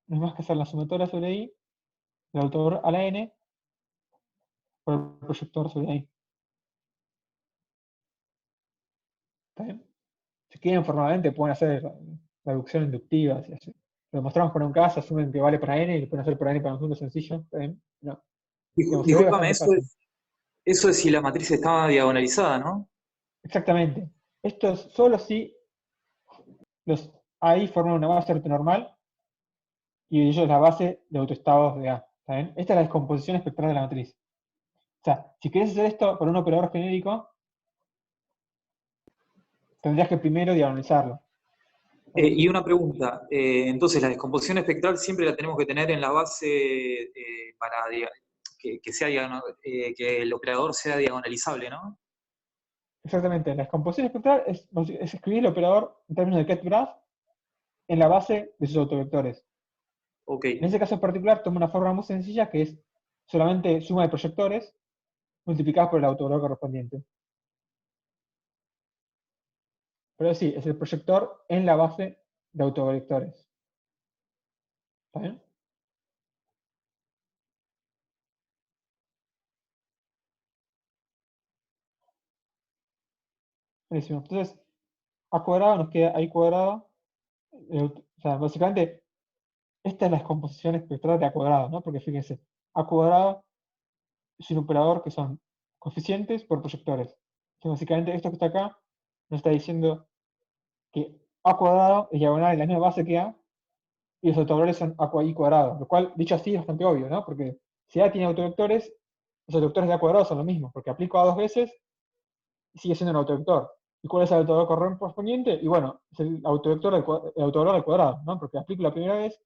no es más que hacer la sumatoria sobre I, el autor a la N, por el proyector sobre I. ¿Está bien? Si quieren formalmente pueden hacer reducción inductiva. Si lo mostramos con un caso, asumen que vale para n y lo pueden hacer para n para un punto sencillo. ¿Está bien? No. Digamos, se ve Discúlpame, bastante fácil. eso es si la matriz estaba diagonalizada, ¿no? Exactamente. Esto es solo si los AI forman una base ortonormal y ellos la base de autoestados de A. ¿Está bien? Esta es la descomposición espectral de la matriz. O sea, si querés hacer esto con un operador genérico, tendrías que primero diagonalizarlo. ¿Está Y una pregunta, entonces la descomposición espectral siempre la tenemos que tener en la base para que sea, que el operador sea diagonalizable, ¿no? Exactamente, la descomposición espectral es escribir el operador en términos de ket-graph en la base de sus autovectores. Ok, En ese caso en particular toma una forma muy sencilla que es solamente suma de proyectores multiplicadas por el autovalor correspondiente. Pero sí, es el proyector en la base de autovectores. ¿Está bien? Buenísimo. Entonces, a cuadrado nos queda ahí cuadrado. O sea, básicamente, esta es la descomposición espectral de a cuadrado, ¿no? Porque fíjense, a cuadrado es un operador que son coeficientes por proyectores. Entonces, básicamente, esto que está acá nos está diciendo que a cuadrado es diagonal en la misma base que a, y los autovalores son a y cuadrado, lo cual, dicho así, es bastante obvio, ¿no? Porque si a tiene autovectores, los autovectores de a cuadrado son lo mismo, porque aplico a dos veces y sigue siendo un autovector. ¿Y cuál es el autovalor correspondiente? Y bueno, es el autovector el autovalor al cuadrado, ¿no? Porque aplico la primera vez,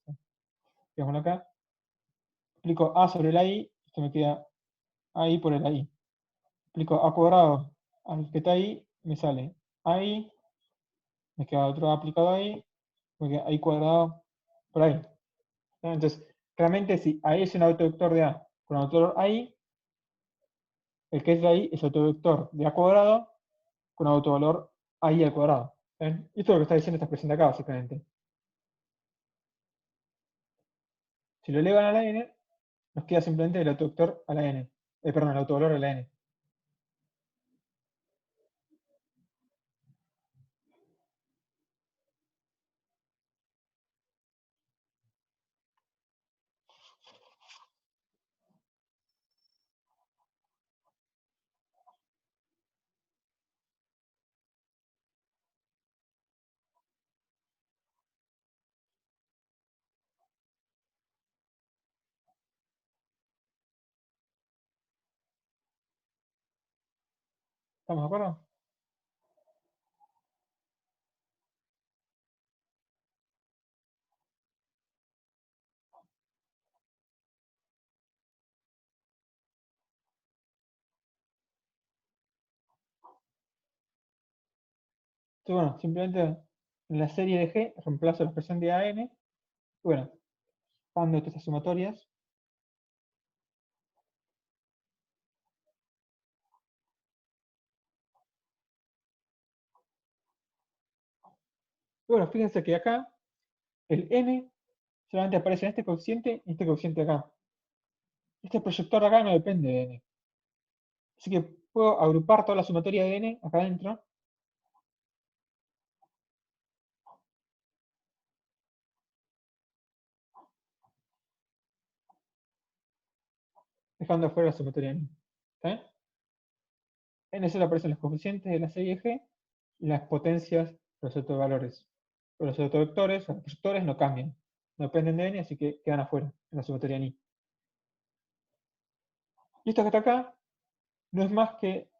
digamos acá, aplico a sobre la i, esto me queda ahí por el i. Aplico a cuadrado al que está ahí, me sale ahí, me queda otro aplicado ahí, me queda ahí cuadrado por ahí. ¿No? Entonces, realmente si ahí es un autovector de a con autovector ahí, el que es de ahí es autovector de a cuadrado con autovalor ahí al cuadrado. ¿Ven? Y esto es lo que está diciendo esta expresión de acá, básicamente. Si lo elevan a la n, nos queda simplemente el autovector a la n. Perdón, el autovalor a la n. ¿Estamos de acuerdo? Entonces, bueno, simplemente en la serie de G reemplazo la expresión de a n. Y bueno, expando estas sumatorias. Y bueno, fíjense que acá el n solamente aparece en este coeficiente y este coeficiente acá. Este proyector acá no depende de n. Así que puedo agrupar toda la sumatoria de n acá adentro, dejando afuera la sumatoria de n. ¿Está bien? En solo aparecen los coeficientes de la serie G y las potencias de los autovalores. Pero los autovectores, los proyectores no cambian. No dependen de n, así que quedan afuera en la sumatoria n. Y esto que está acá no es más que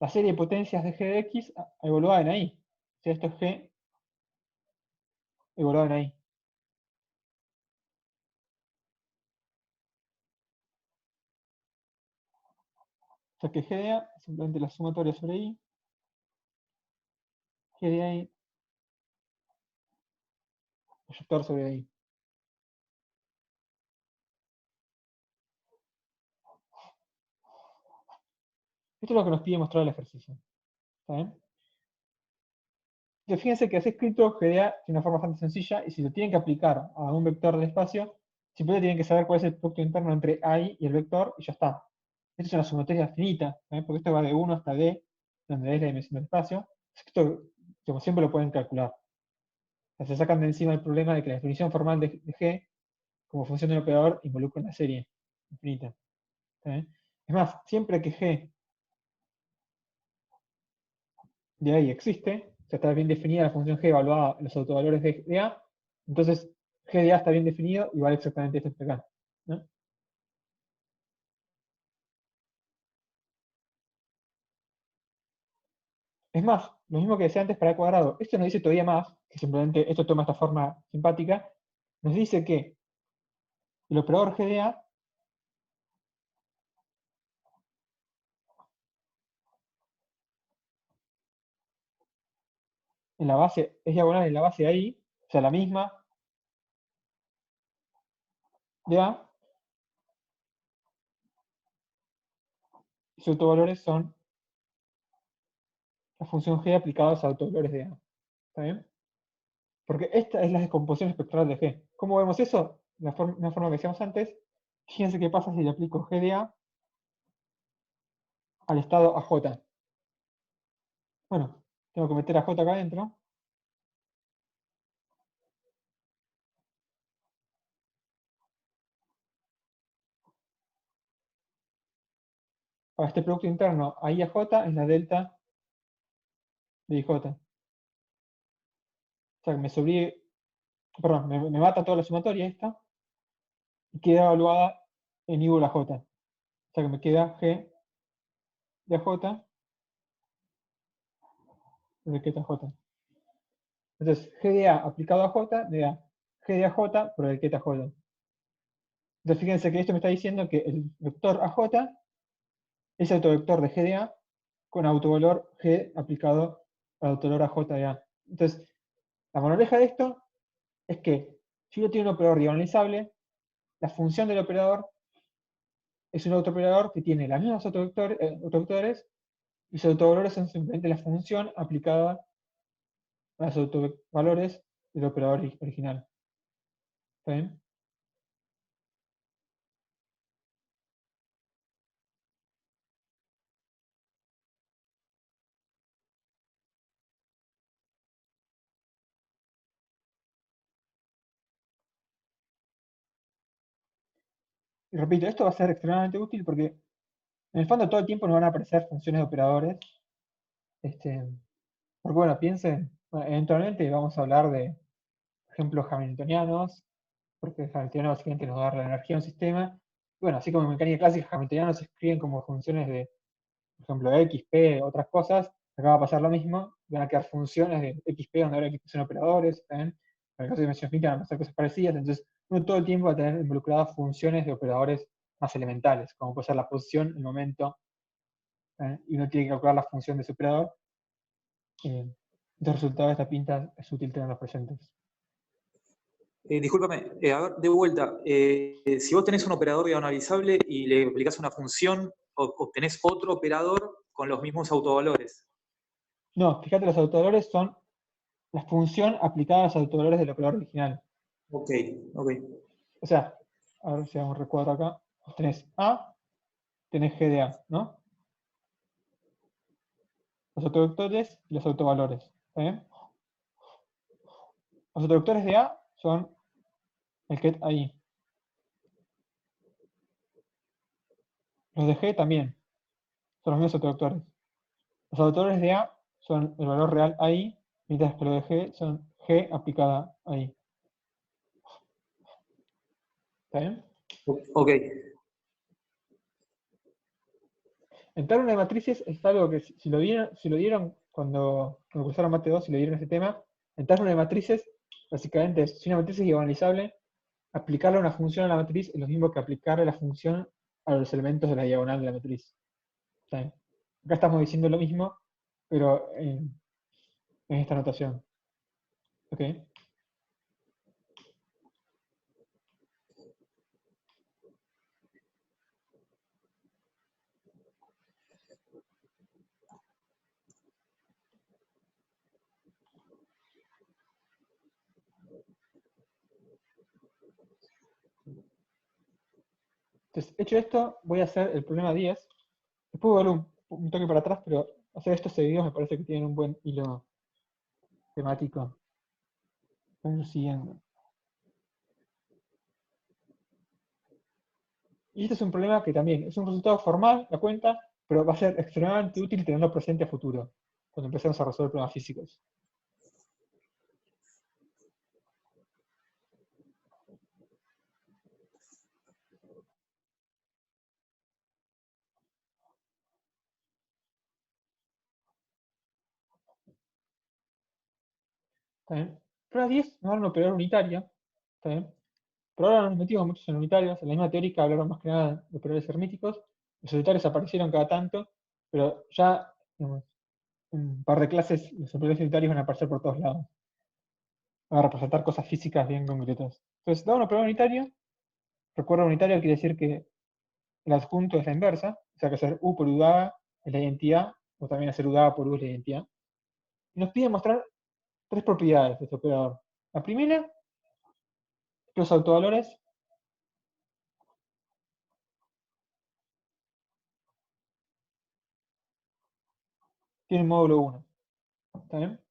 la serie de potencias de g de x evaluada en ahí. O sea, esto es g evaluado en ahí. O sea que g de a es simplemente la sumatoria sobre i, g de i, proyector sobre i. Esto es lo que nos pide mostrar el ejercicio. ¿Está bien? Entonces, fíjense que así escrito g de a tiene una forma bastante sencilla y si lo tienen que aplicar a un vector de espacio, simplemente tienen que saber cuál es el producto interno entre i y el vector y ya está. Esto es una sumatoria finita, porque esto va de 1 hasta d, donde d es la dimensión del espacio. Esto, como siempre, lo pueden calcular. O sea, se sacan de encima el problema de que la definición formal de g como función del operador involucra una serie infinita. ¿Está bien? Es más, siempre que g de ahí existe, o sea, está bien definida la función g evaluada en los autovalores de a, entonces g de a está bien definido y vale exactamente esto que está acá. ¿No? Es más, lo mismo que decía antes para el cuadrado, esto nos dice todavía más, que simplemente esto toma esta forma simpática, nos dice que el operador GDA en la base es diagonal en la base de ahí, o sea, la misma de A, y sus autovalores son la función G aplicada a los autovalores de A. ¿Está bien? Porque esta es la descomposición espectral de G. ¿Cómo vemos eso? Una forma que decíamos antes. Fíjense qué pasa si le aplico G de A al estado AJ. Bueno, tengo que meter a J acá adentro. Para este producto interno, ahí AJ es la delta de IJ. O sea, que me sobrí, perdón, me mata toda la sumatoria esta y queda evaluada en igual a J. O sea, que me queda G de AJ de queta J. Entonces, G de A aplicado a J me da G de AJ por el queta J. Entonces, fíjense que esto me está diciendo que el vector AJ es autovector de G de A con autovalor G aplicado al autovalor AJ de A. Entonces, la moraleja de esto es que si uno tiene un operador diagonalizable, la función del operador es un autooperador que tiene las mismas autovectores y sus autovalores son simplemente la función aplicada a los autovalores del operador original. ¿Está bien? Y repito, esto va a ser extremadamente útil porque en el fondo todo el tiempo nos van a aparecer funciones de operadores. Este, porque bueno, piensen, bueno, eventualmente vamos a hablar de ejemplos hamiltonianos, porque el hamiltoniano básicamente nos da la energía a un sistema. Bueno, así como en mecánica clásica, hamiltonianos se escriben como funciones de, por ejemplo, X, P, otras cosas. Acá va a pasar lo mismo, van a quedar funciones de X, P, donde ahora X son operadores, ¿ven? En el caso de dimensión finita van a pasar cosas parecidas, entonces uno todo el tiempo va a tener involucradas funciones de operadores más elementales, como puede ser la posición, el momento, y uno tiene que calcular la función de ese operador. Este resultado de esta pinta es útil tenerlos presentes. Discúlpame, a ver, de vuelta, si vos tenés un operador diagonalizable y le aplicás una función, obtenés otro operador con los mismos autovalores. No, fíjate, los autovalores son la función aplicada a los autovalores del operador original. Ok, ok. O sea, a ver si hago un recuadro acá. Tenés A, tenés G de A, ¿no? Los autovectores y los autovalores. ¿Está bien? Los autovectores de A son el ket ahí. Los de G también son los mismos autovectores. Los autovalores de A son el valor real ahí, mientras que los de G son G aplicada ahí. ¿Está bien? Ok. En términos de matrices es algo que si lo dieron cuando cursaron Mate 2, si lo dieron ese tema, en términos de matrices, básicamente si una matriz es diagonalizable, aplicarle una función a la matriz es lo mismo que aplicarle la función a los elementos de la diagonal de la matriz. ¿Está bien? Acá estamos diciendo lo mismo, pero en esta notación. ¿Ok? Entonces, hecho esto, voy a hacer el problema 10. Después voy a darle un toque para atrás, pero hacer estos seguidos me parece que tienen un buen hilo temático. Vamos siguiendo. Y este es un problema que también es un resultado formal, la cuenta, pero va a ser extremadamente útil tenerlo presente a futuro, cuando empecemos a resolver problemas físicos. ¿Está bien? Prueba 10 nos dan un operador unitario. ¿Está bien? Por ahora no nos metimos muchos en unitarios. En la misma teórica hablaron más que nada de operadores hermíticos. Los unitarios aparecieron cada tanto, pero ya digamos, en un par de clases los operadores unitarios van a aparecer por todos lados. Van a representar cosas físicas bien concretas. Entonces, da un operador unitario. Recuerda unitario quiere decir que el adjunto es la inversa, o sea que hacer U por U dada es la identidad, o también hacer U dada por U es la identidad. Y nos pide mostrar tres propiedades de este operador. La primera, que los autovalores tienen módulo 1. ¿Está bien?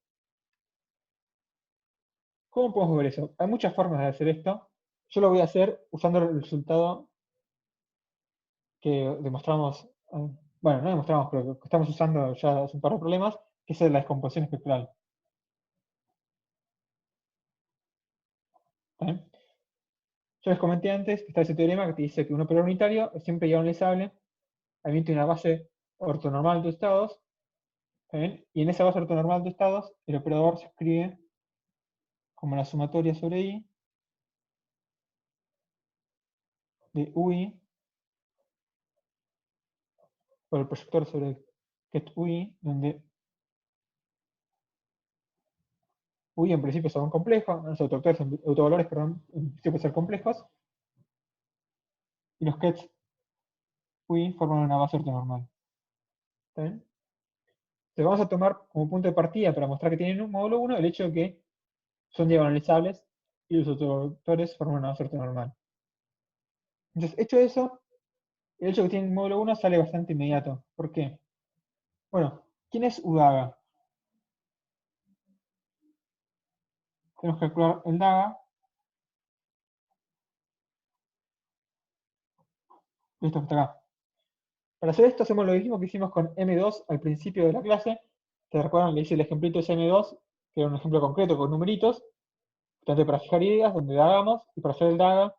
¿Cómo podemos ver eso? Hay muchas formas de hacer esto. Yo lo voy a hacer usando el resultado que demostramos, bueno, no demostramos, pero que estamos usando ya hace un par de problemas, que es la descomposición espectral. ¿Está bien? Yo les comenté antes que está ese teorema que te dice que un operador unitario es siempre diagonalizable, admite una base ortonormal de estados, ¿está bien? Y en esa base ortonormal de estados, el operador se escribe como la sumatoria sobre I de UI por el proyector sobre ket UI, donde UI en principio son complejos, los autovalores, perdón, en principio pueden ser complejos, y los kets UI forman una base ortonormal. ¿Está bien? Entonces vamos a tomar como punto de partida para mostrar que tienen un módulo 1 el hecho de que son diagonalizables y los autovalores forman una base ortonormal. Entonces, hecho eso, el hecho de que tienen módulo 1 sale bastante inmediato. ¿Por qué? Bueno, ¿quién es Udaga? Tenemos que calcular el DAGA. Esto que está acá. Para hacer esto hacemos lo mismo que hicimos con M2 al principio de la clase. ¿Se recuerdan que hice el ejemplito de M2? Que era un ejemplo concreto con numeritos. Entonces para fijar ideas donde dagamos y para hacer el DAGA,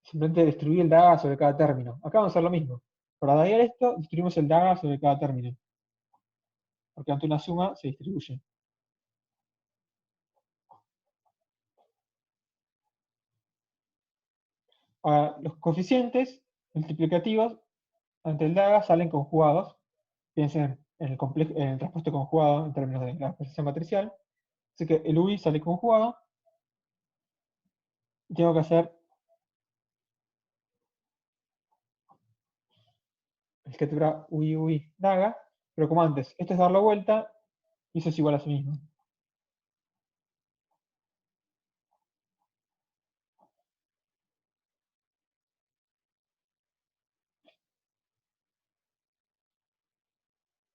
simplemente distribuir el DAGA sobre cada término. Acá vamos a hacer lo mismo. Para daguear esto, distribuimos el DAGA sobre cada término. Porque ante una suma se distribuye. Ahora, los coeficientes multiplicativos ante el DAGA salen conjugados. Piensen en el traspuesto conjugado en términos de la expresión matricial. Así que el UI sale conjugado. Y tengo que hacer escritura UI UI daga. Pero como antes, esto es dar la vuelta y eso es igual a sí mismo.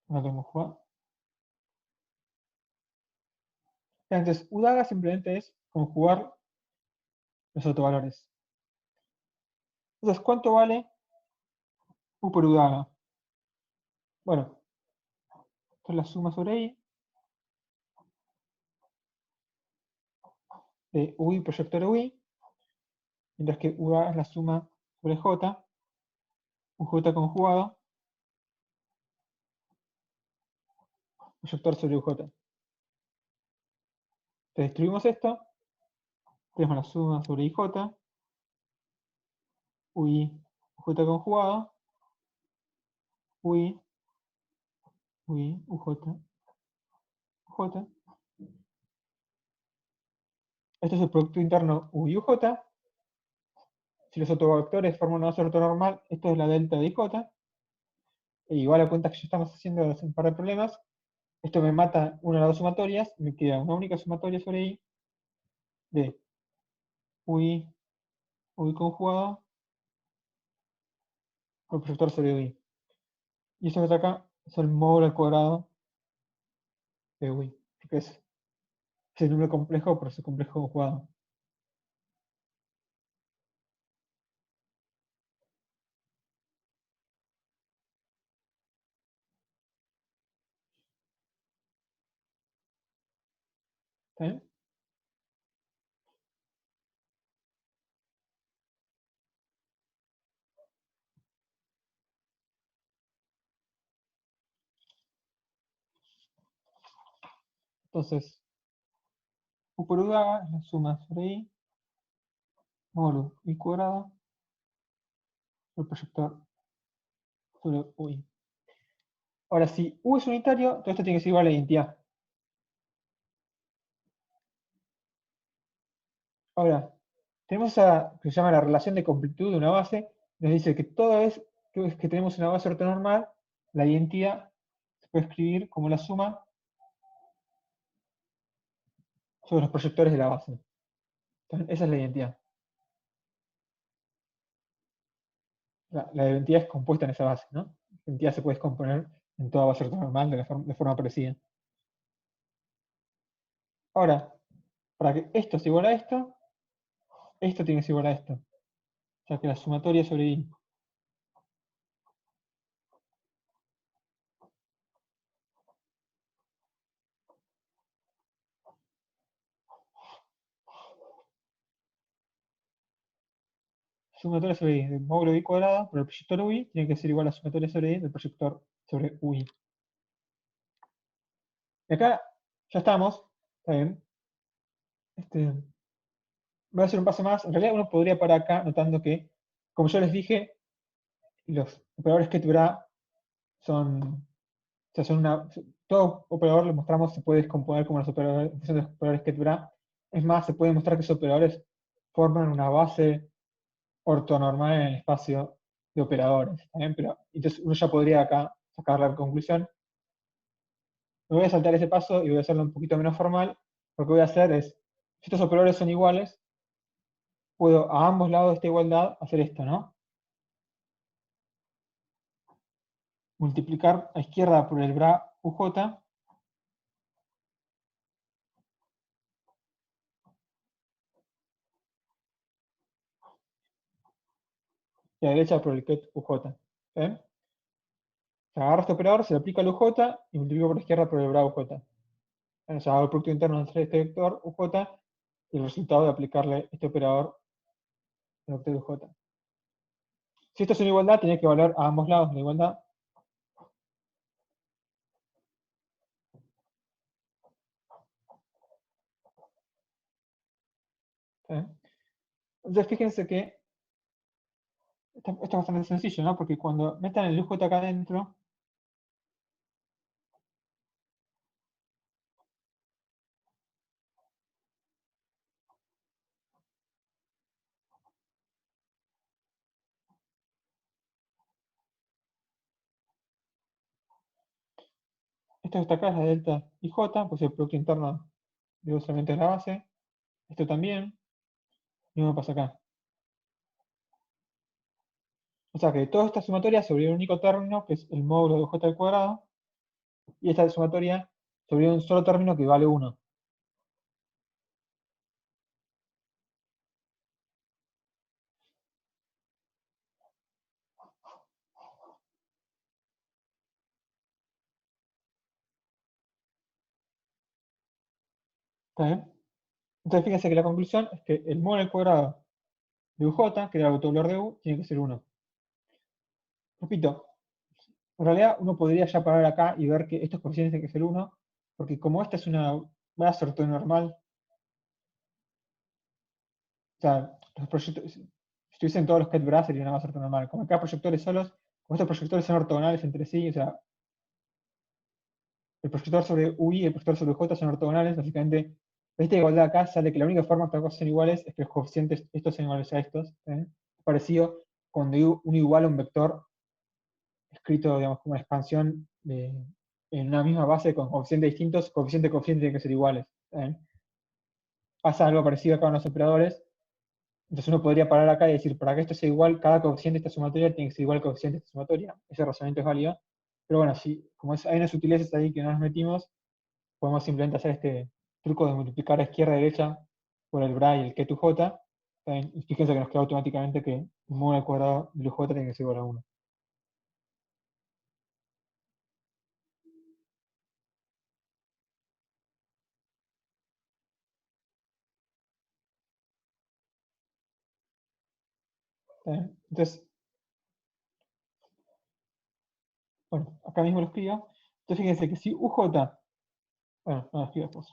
No tengo conjugado. Entonces, UDAGA simplemente es conjugar los autovalores. Entonces, ¿cuánto vale U por UDAGA? Bueno, esto es la suma sobre I de UI proyector UI, mientras que UDAGA es la suma sobre J, UJ conjugado, proyector sobre UJ. Entonces, distribuimos esto, tenemos la suma sobre IJ, UI, UJ conjugado, UI, UI, UJ, UJ. Este es el producto interno U y UJ. Si los autovectores forman una base ortonormal, esto es la delta de IJ. E igual a cuentas que ya estamos haciendo hace un par de problemas, esto me mata una de las dos sumatorias, me queda una única sumatoria sobre I de UI, UI conjugado por proyector sobre UI. Y eso que está acá es el módulo al cuadrado de UI, porque es el número complejo por ese complejo conjugado. ¿Está bien? Entonces, U por U es la suma sobre I, módulo I cuadrado, el proyector sobre UI. Ahora, si U es unitario, todo esto tiene que ser igual a la identidad. Ahora, tenemos esa que se llama la relación de completud de una base. Nos dice que toda vez que tenemos una base ortonormal, la identidad se puede escribir como la suma sobre los proyectores de la base. Entonces, esa es la identidad. La identidad es compuesta en esa base, ¿no? La identidad se puede descomponer en toda base ortonormal de forma parecida. Ahora, para que esto sea igual a esto tiene que ser igual a esto. O sea que la sumatoria sobre I. Sumatoria sobre I del módulo I cuadrado por el proyector UI tiene que ser igual a la sumatoria sobre I del proyector sobre UI. Y acá ya estamos. Está bien. Voy a hacer un paso más. En realidad uno podría parar acá notando que, como yo les dije, los operadores que Bra son, o sea, son todo operador, lo mostramos, se puede descomponer como los operadores, en función de los operadores que Bra. Es más, se puede mostrar que esos operadores forman una base ortonormal en el espacio de operadores. ¿Está bien? Pero entonces uno ya podría acá sacar la conclusión. Me voy a saltar ese paso y voy a hacerlo un poquito menos formal. Lo que voy a hacer es, si estos operadores son iguales, puedo a ambos lados de esta igualdad hacer esto, ¿no? Multiplicar a izquierda por el bra UJ y a derecha por el ket UJ. ¿Ven? O sea, agarro este operador, se lo aplica al UJ y multiplico por la izquierda por el bra UJ. O sea, hago el producto interno entre este vector UJ y el resultado de aplicarle este operador al octet UJ. Si esto es una igualdad, tiene que valer a ambos lados la igualdad. ¿Ven? Entonces fíjense que esto es bastante sencillo, ¿no? Porque cuando metan el UJ acá adentro, esto que está acá es la delta IJ, pues el producto interno de dos elementos de la base. Esto también. Y me pasa acá. O sea que toda esta sumatoria sobre un único término, que es el módulo de j al cuadrado, y esta sumatoria sobre un solo término que vale 1. ¿Está bien? Entonces fíjense que la conclusión es que el módulo al cuadrado de uj, que era el autovalor de u, tiene que ser 1. Repito, en realidad uno podría ya parar acá y ver que estos coeficientes tienen que ser 1, porque como esta es una base ortonormal, o sea, los proyectos, si estuviesen todos los ket bra sería una base ortonormal. Como acá proyectores solos, como estos proyectores son ortogonales entre sí, o sea, el proyector sobre UI y el proyector sobre J son ortogonales, básicamente, esta igualdad acá sale que la única forma que estas cosas sean iguales es que los coeficientes estos sean iguales a estos. ¿Eh? Parecido cuando uno iguala un vector escrito, digamos, como una expansión en una misma base con coeficientes distintos, coeficiente y coeficiente tienen que ser iguales. ¿Eh? Pasa algo parecido acá con los operadores. Entonces uno podría parar acá y decir, para que esto sea igual, cada coeficiente de esta sumatoria tiene que ser igual al coeficiente de esta sumatoria. Ese razonamiento es válido. Pero bueno, si, como hay unas sutilezas ahí que no nos metimos, podemos simplemente hacer este truco de multiplicar a izquierda y derecha por el bra y el ket uj. Y fíjense que nos queda automáticamente que el módulo al cuadrado del uj tiene que ser igual a 1. Entonces, bueno, acá mismo lo escribo. Entonces fíjense que si uj, bueno, no lo escribo después.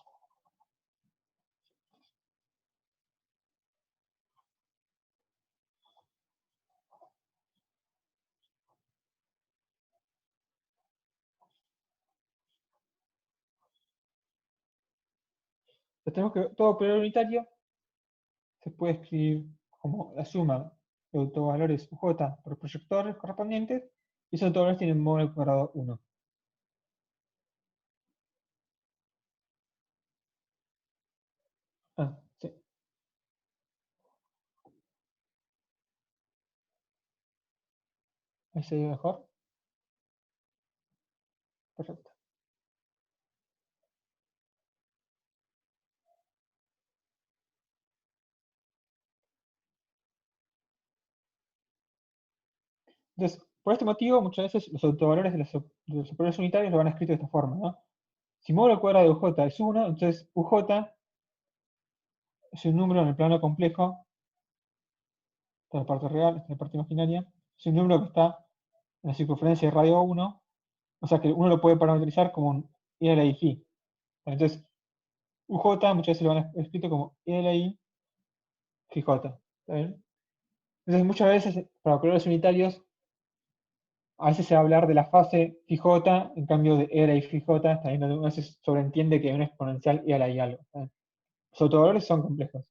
Entonces tenemos que todo operador unitario se puede escribir como la suma de autovalores UJ por proyectores correspondientes, y esos autovalores tienen módulo al cuadrado 1. Ah, sí. Ahí se ve mejor. Perfecto. Entonces, por este motivo, muchas veces los autovalores de los operadores unitarios lo van escrito de esta forma, ¿no? Si módulo al cuadrado de UJ es 1, entonces UJ es un número en el plano complejo, esta es la parte real, esta es la parte imaginaria, es un número que está en la circunferencia de radio 1, o sea que uno lo puede parametrizar como un I de la I phi. Entonces, UJ muchas veces lo van escrito como I de la I phi J. ¿Está bien? Entonces, muchas veces, para operadores unitarios, a veces se va a hablar de la fase phi J, en cambio de I de la I phi J, también a veces sobreentiende que hay una exponencial I a la I algo. ¿Está bien? Los autovalores son complejos.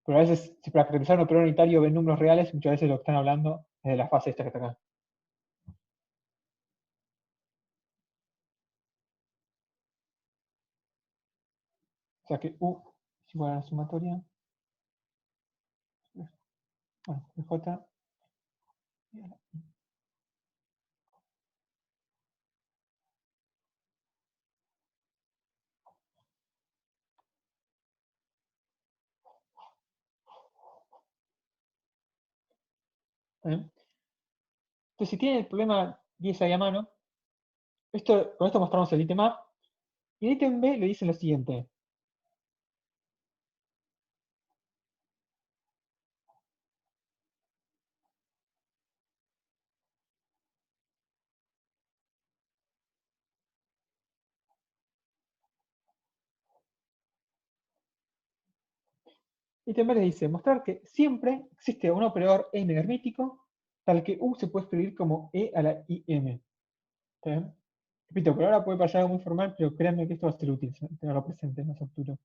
Pero a veces, si para caracterizar un operador unitario ven números reales, muchas veces lo que están hablando es de la fase esta que está acá. O sea que U es igual a la sumatoria. Bueno, J. Entonces, si tienen el problema 10 ahí a mano, con esto mostramos el ítem A. Y el ítem B le dice lo siguiente. Ítem B le dice, mostrar que siempre existe un operador m hermítico tal que U se puede escribir como E a la IM. ¿Está bien? Repito, por ahora puede parecer algo muy formal, pero créanme que esto va a ser útil tenerlo presente en los futuros.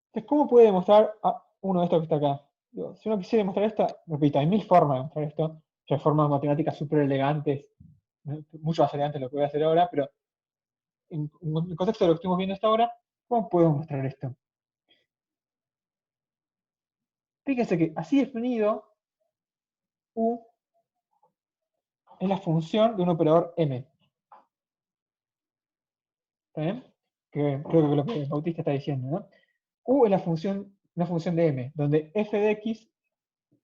Entonces, ¿cómo puede demostrar uno de estos que está acá? Digo, si uno quisiera demostrar esto, repito, hay mil formas de demostrar esto, que hay formas matemáticas súper elegantes, mucho más elegantes de lo que voy a hacer ahora, pero en el contexto de lo que estamos viendo hasta ahora, ¿cómo podemos mostrar esto? Fíjense que así definido, U es la función de un operador M. ¿Está bien? Que creo que es lo que Bautista está diciendo, ¿no? U es una función de M, donde f de x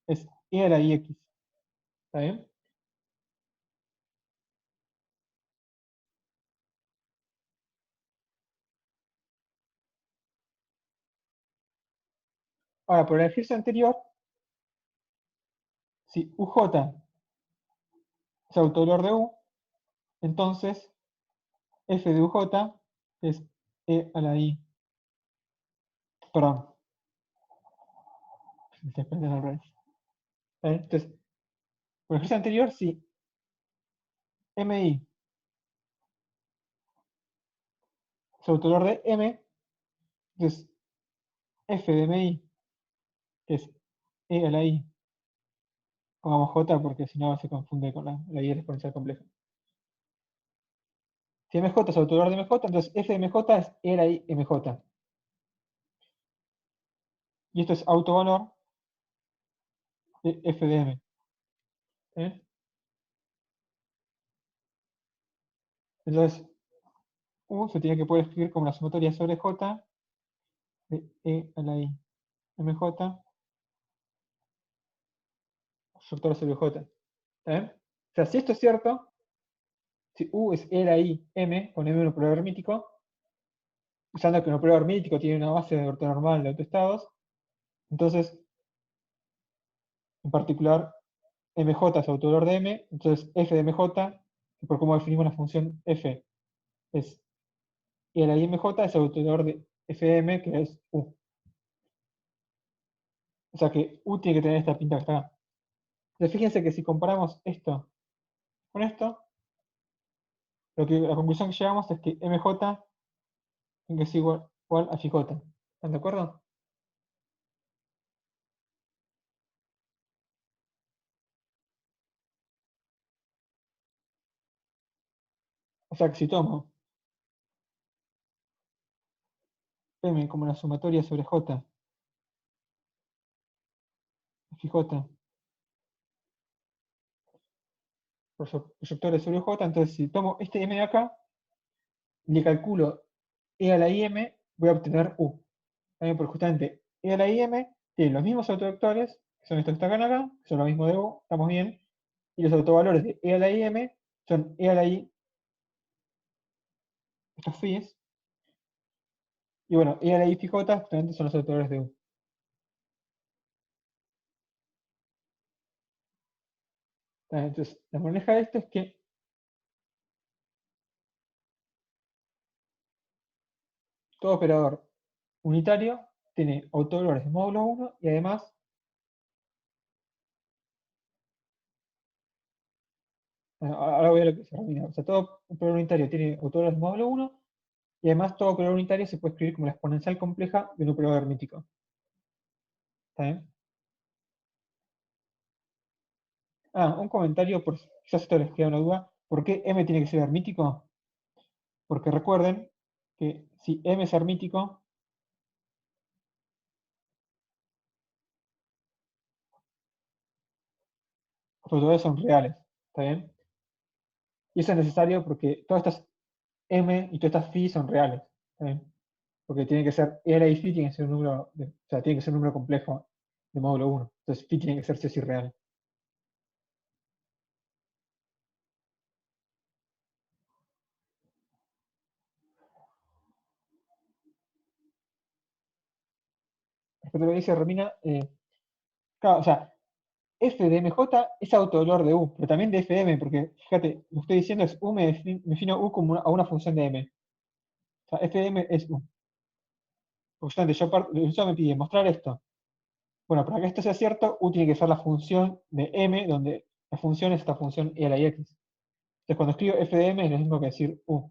es e a la ix. ¿Está bien? Ahora, por el ejercicio anterior, si UJ es autovalor de U, entonces f de UJ es e a la i. Perdón. Depende del revés. ¿Está bien? Entonces, por el ejercicio anterior, si mi es autovalor de m, entonces f de mi, que es e a la i, pongamos j porque si no se confunde con la i exponencial compleja. Si mj es autovalor de mj, entonces f de mj es e a la i mj. Y esto es autovalor de f de m. ¿Eh? Entonces, u se tiene que poder escribir como la sumatoria sobre j de e a la i mj factor sobre j. ¿Eh? O sea, si esto es cierto, si U es E a la I, M, con M un operador hermítico, usando que un operador hermítico tiene una base de ortonormal de autoestados, entonces, en particular, MJ es autovalor de M, entonces F de MJ, que por cómo definimos la función F, es E a la I MJ, es autovalor de F de M, que es U. O sea que U tiene que tener esta pinta que está acá. Entonces, fíjense que si comparamos esto con esto, la conclusión que llegamos es que MJ que es igual a phi j. ¿Están de acuerdo? O sea que si tomo m como una sumatoria sobre j, phi j, proyectores sobre j, entonces si tomo este m de acá, le calculo e a la im, voy a obtener u. También porque justamente e a la im tiene los mismos autovectores, que son estos que están acá, que son lo mismo de u, estamos bien, y los autovalores de e a la im son e a la i, estos phis, y bueno, e a la i phi j justamente son los autovalores de u. Entonces, la moraleja de esto es que todo operador unitario tiene autovalores de módulo 1 y además, ahora voy a lo que se termina, o sea, todo operador unitario tiene autovalores de módulo 1 y además todo operador unitario se puede escribir como la exponencial compleja de un operador hermítico. ¿Está bien? Un comentario, por quizás esto les queda una duda. ¿Por qué M tiene que ser hermítico? Porque recuerden que si M es hermítico, los autovalores son reales. ¿Está bien? Y eso es necesario porque todas estas M y todas estas phi son reales. ¿Está bien? Porque tiene que ser, R y phi tiene que ser un número, o sea, tiene que ser un número complejo de módulo 1. Entonces phi tiene que ser sí o sí real. Respecto a lo que dice Romina, claro, o sea, F de MJ es autovalor de U, pero también de F de M, porque fíjate, lo que estoy diciendo es U me defino U como a una función de M. O sea, F de M es U. Por justamente yo me pide mostrar esto. Bueno, para que esto sea cierto, U tiene que ser la función de M, donde la función es esta función E a la X. Entonces, cuando escribo F de M es lo mismo que decir U.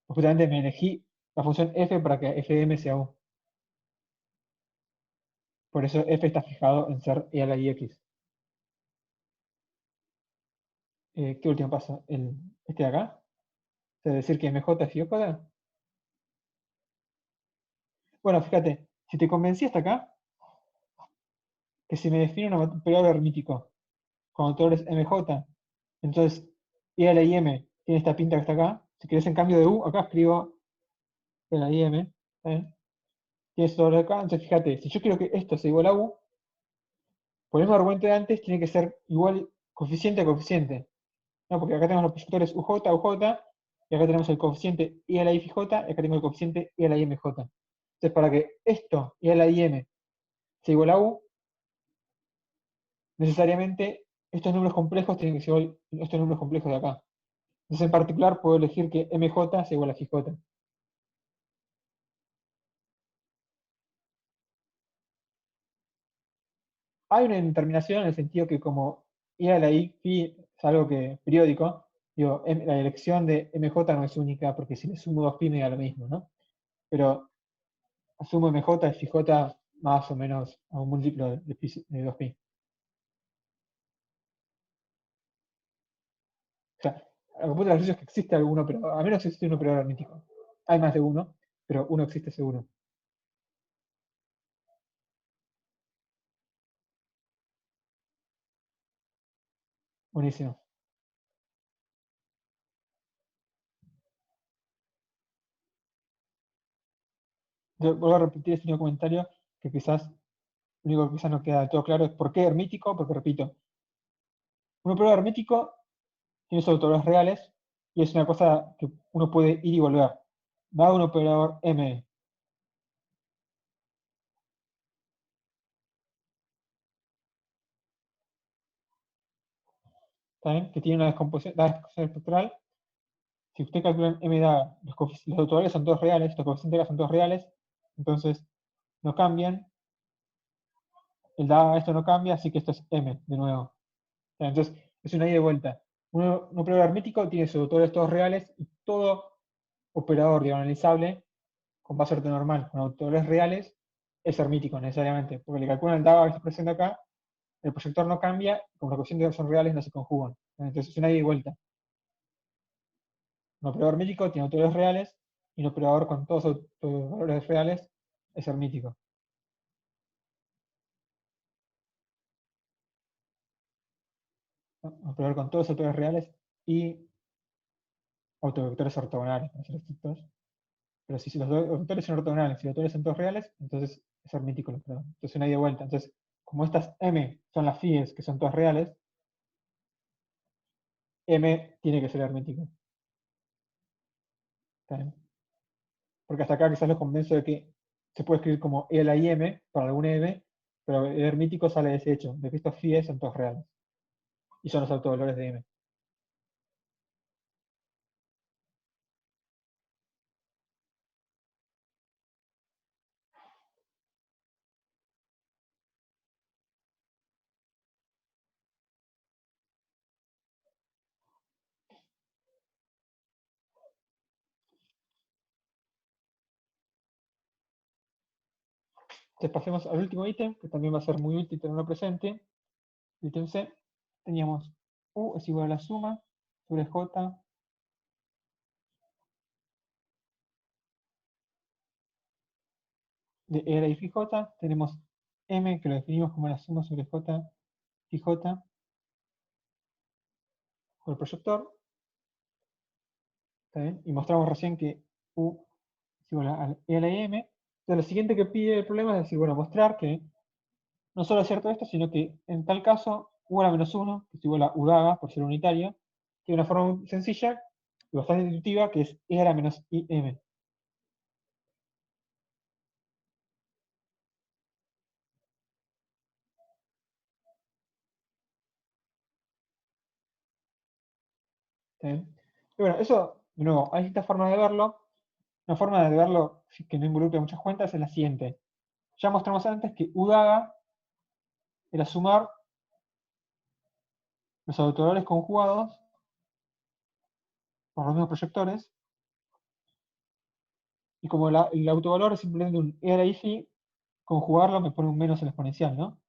Justamente me elegí la función f para que f de m sea u. Por eso f está fijado en ser e a la ix. ¿Qué último paso? Este de acá. Es decir, que mj es fiócoda. Bueno, fíjate, si te convencí hasta acá, que si me define un periodo hermítico con autores mj, entonces e a la im tiene esta pinta que está acá. Si querés en cambio de u, acá escribo e a la im. Tiene esto acá. Entonces fíjate, si yo quiero que esto sea igual a u, por el mismo argumento de antes, tiene que ser igual coeficiente a coeficiente. No, porque acá tenemos los proyectores UJ, UJ, y acá tenemos el coeficiente I a la IFJ, y acá tengo el coeficiente I a la IMJ. Entonces, para que esto, I a la IM, sea igual a U, necesariamente estos números complejos tienen que ser igual a estos números complejos de acá. Entonces, en particular, puedo elegir que MJ sea igual a FJ. Hay una determinación en el sentido que como I a la I, phi es algo que periódico, digo, la elección de MJ no es única, porque si le sumo 2 pi me da lo mismo, ¿no? Pero asumo MJ es FJ más o menos a un múltiplo de 2pi. O sea, el punto de la es que existe alguno, pero a menos existe un operador hermético. Hay más de uno, pero uno existe seguro. Buenísimo. Yo vuelvo a repetir este único comentario que quizás, lo único que quizás no queda del todo claro es por qué hermético, porque repito, un operador hermético tiene sus autores reales y es una cosa que uno puede ir y volver. Dado un operador M, ¿saben? Que tiene una descomposición, la descomposición espectral, si usted calcula en M da, los autores son todos reales, los coeficientes son todos reales, entonces no cambian, el dado esto no cambia, así que esto es M de nuevo. Entonces, es una ida y vuelta. Un operador hermético tiene sus autores todos reales y todo operador diagonalizable con base ortonormal con autovalores reales es hermítico necesariamente, porque le calculan el DAGA que está presente acá, el proyector no cambia, como los coeficientes son reales no se conjugan. Entonces es una ida y vuelta. Un operador hermítico tiene autovalores reales y un operador con todos los valores reales es hermítico. ¿No? Un operador con todos los autovalores reales y autovectores ortogonales, para ser estrictos. Pero si los dos vectores son ortogonales y los vectores son todos reales, entonces es hermítico el operador. Entonces una ida y vuelta. Entonces, como estas M son las phies que son todas reales, M tiene que ser hermético. ¿Está bien? Porque hasta acá quizás los convenzo de que se puede escribir como E a la IM para algún M, pero el hermítico sale de ese hecho, de que estos phies son todos reales. Y son los autovalores de M. Entonces pasemos al último ítem, que también va a ser muy útil tenerlo presente. Ítem C. Teníamos U es igual a la suma sobre J de E a la I phi J. Tenemos M, que lo definimos como la suma sobre J phi J por el proyector. ¿Está bien? Y mostramos recién que U es igual a E a la M. Entonces lo siguiente que pide el problema es decir, bueno, mostrar que no solo es cierto esto, sino que en tal caso U a la menos 1, que es igual a U daga por ser unitario, tiene una forma muy sencilla y bastante intuitiva que es E a la menos IM. ¿Está bien? Y bueno, eso, de nuevo, hay distintas formas de verlo. Una forma de verlo que no involucre muchas cuentas es la siguiente. Ya mostramos antes que U daga era sumar los autovalores conjugados por los mismos proyectores, y como el autovalor es simplemente un E a la I phi, conjugarlo me pone un menos en la exponencial, ¿no?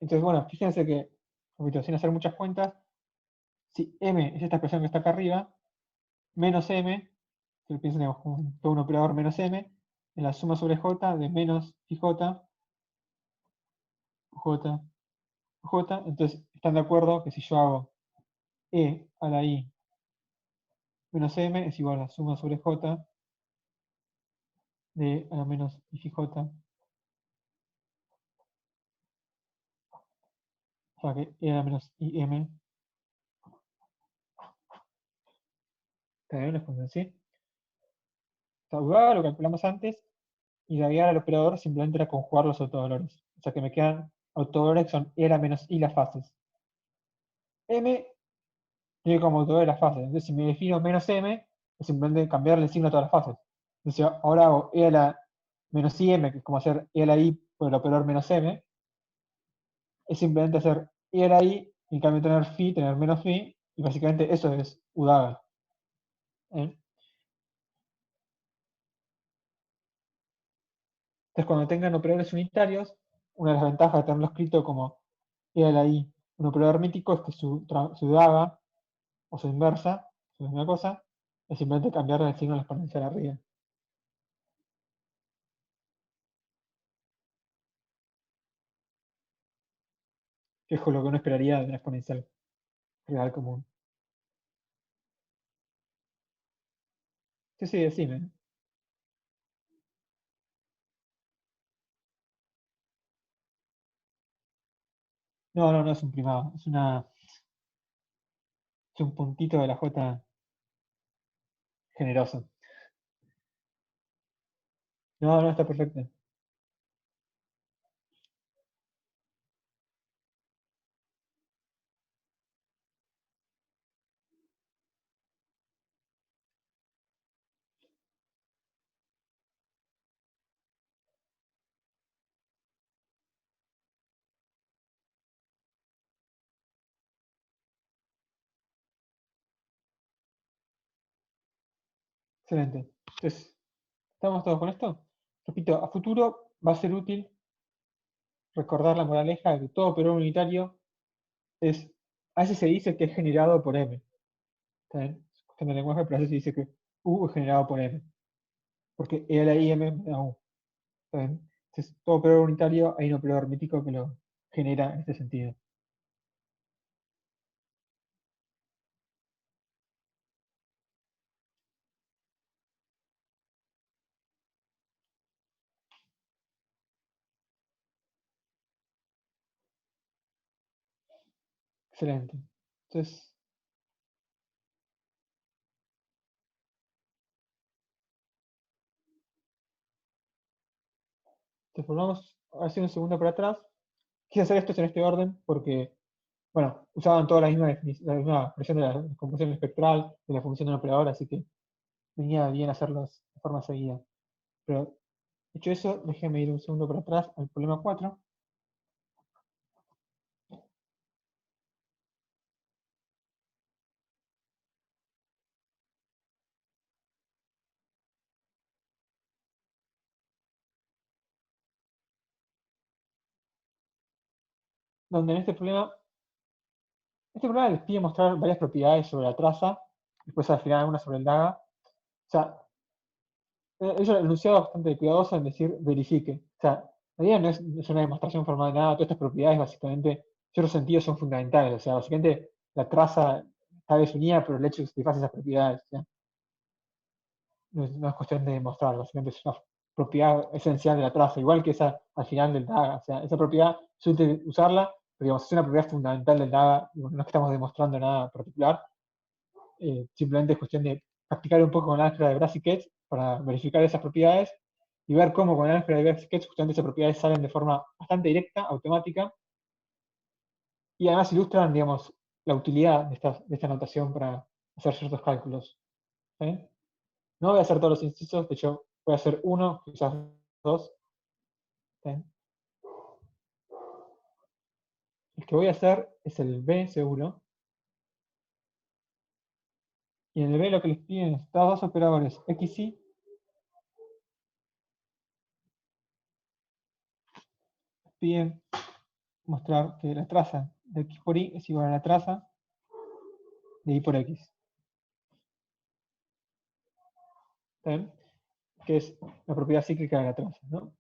Entonces, bueno, fíjense que, repito, sin hacer muchas cuentas, si M es esta expresión que está acá arriba, menos M, que piensen como todo un operador menos M, es la suma sobre J de menos IJ, J, J. Entonces, están de acuerdo que si yo hago E a la I menos M es igual a la suma sobre J de a la menos IJ, o sea que E a la menos IM, ¿está bien? ¿Les convencí? O sea, lo calculamos antes, y de agregar al operador simplemente era conjugar los autovalores. O sea que me quedan autovalores que son E a la menos I las fases. M tiene como autovalor las fases. Entonces si me defino menos M, es simplemente cambiarle el signo a todas las fases. Entonces ahora hago E a la menos IM, que es como hacer E a la I por el operador menos M, es simplemente hacer E a la I, y en cambio tener phi, tener menos phi, y básicamente eso es UDAGA. ¿Eh? Entonces cuando tengan operadores unitarios, una de las ventajas de tenerlo escrito como E a la I, un operador mítico, es que su DAGA o su inversa, es la misma cosa, es simplemente cambiar el signo de la exponencial arriba. Que es lo que uno esperaría de una exponencial real común. Sí, sí, decime. No, no, no es un primado, es un puntito de la J generoso. No, no, está perfecto. Excelente. Entonces, ¿estamos todos con esto? Repito, a futuro va a ser útil recordar la moraleja de que todo operador unitario es, a veces se dice que es generado por M. ¿Está bien? Es cuestión de lenguaje, pero a veces se dice que U es generado por M. Porque E a la I M me da U. ¿Está bien? Entonces, todo operador unitario hay un operador mítico que lo genera en este sentido. Excelente. Entonces, volvamos a hacer un segundo para atrás. Quise hacer esto en este orden porque, bueno, usaban toda la misma expresión de la descomposición espectral, de la función de un operador, así que venía bien hacerlos de forma seguida. Pero, dicho eso, déjenme ir un segundo para atrás al problema 4, donde en este problema les pide mostrar varias propiedades sobre la traza, después al final algunas sobre el DAGA. O sea, ellos han enunciado bastante cuidadoso en decir verifique. O sea, la idea no es una demostración formal de nada, todas estas propiedades básicamente, en ciertos sentidos son fundamentales. O sea, básicamente la traza está definida por el hecho de que satisface esas propiedades. ¿Sí? No es cuestión de demostrar, básicamente es una propiedad esencial de la traza, igual que esa al final del DAGA. O sea, esa propiedad es útil usarla, pero digamos, es una propiedad fundamental del DAGA, no es que estamos demostrando nada particular, simplemente es cuestión de practicar un poco con el álgebra de Brassiquet para verificar esas propiedades y ver cómo con el álgebra de Brassiquet justamente esas propiedades salen de forma bastante directa, automática, y además ilustran, digamos, la utilidad de esta notación para hacer ciertos cálculos. ¿Sí? No voy a hacer todos los incisos, de hecho voy a hacer uno, quizás dos. ¿Sí? El que voy a hacer es el B seguro, y en el B lo que les piden es estos dos operadores x y piden mostrar que la traza de x por y es igual a la traza de y por x. ¿Está bien? Que es la propiedad cíclica de la traza, ¿no?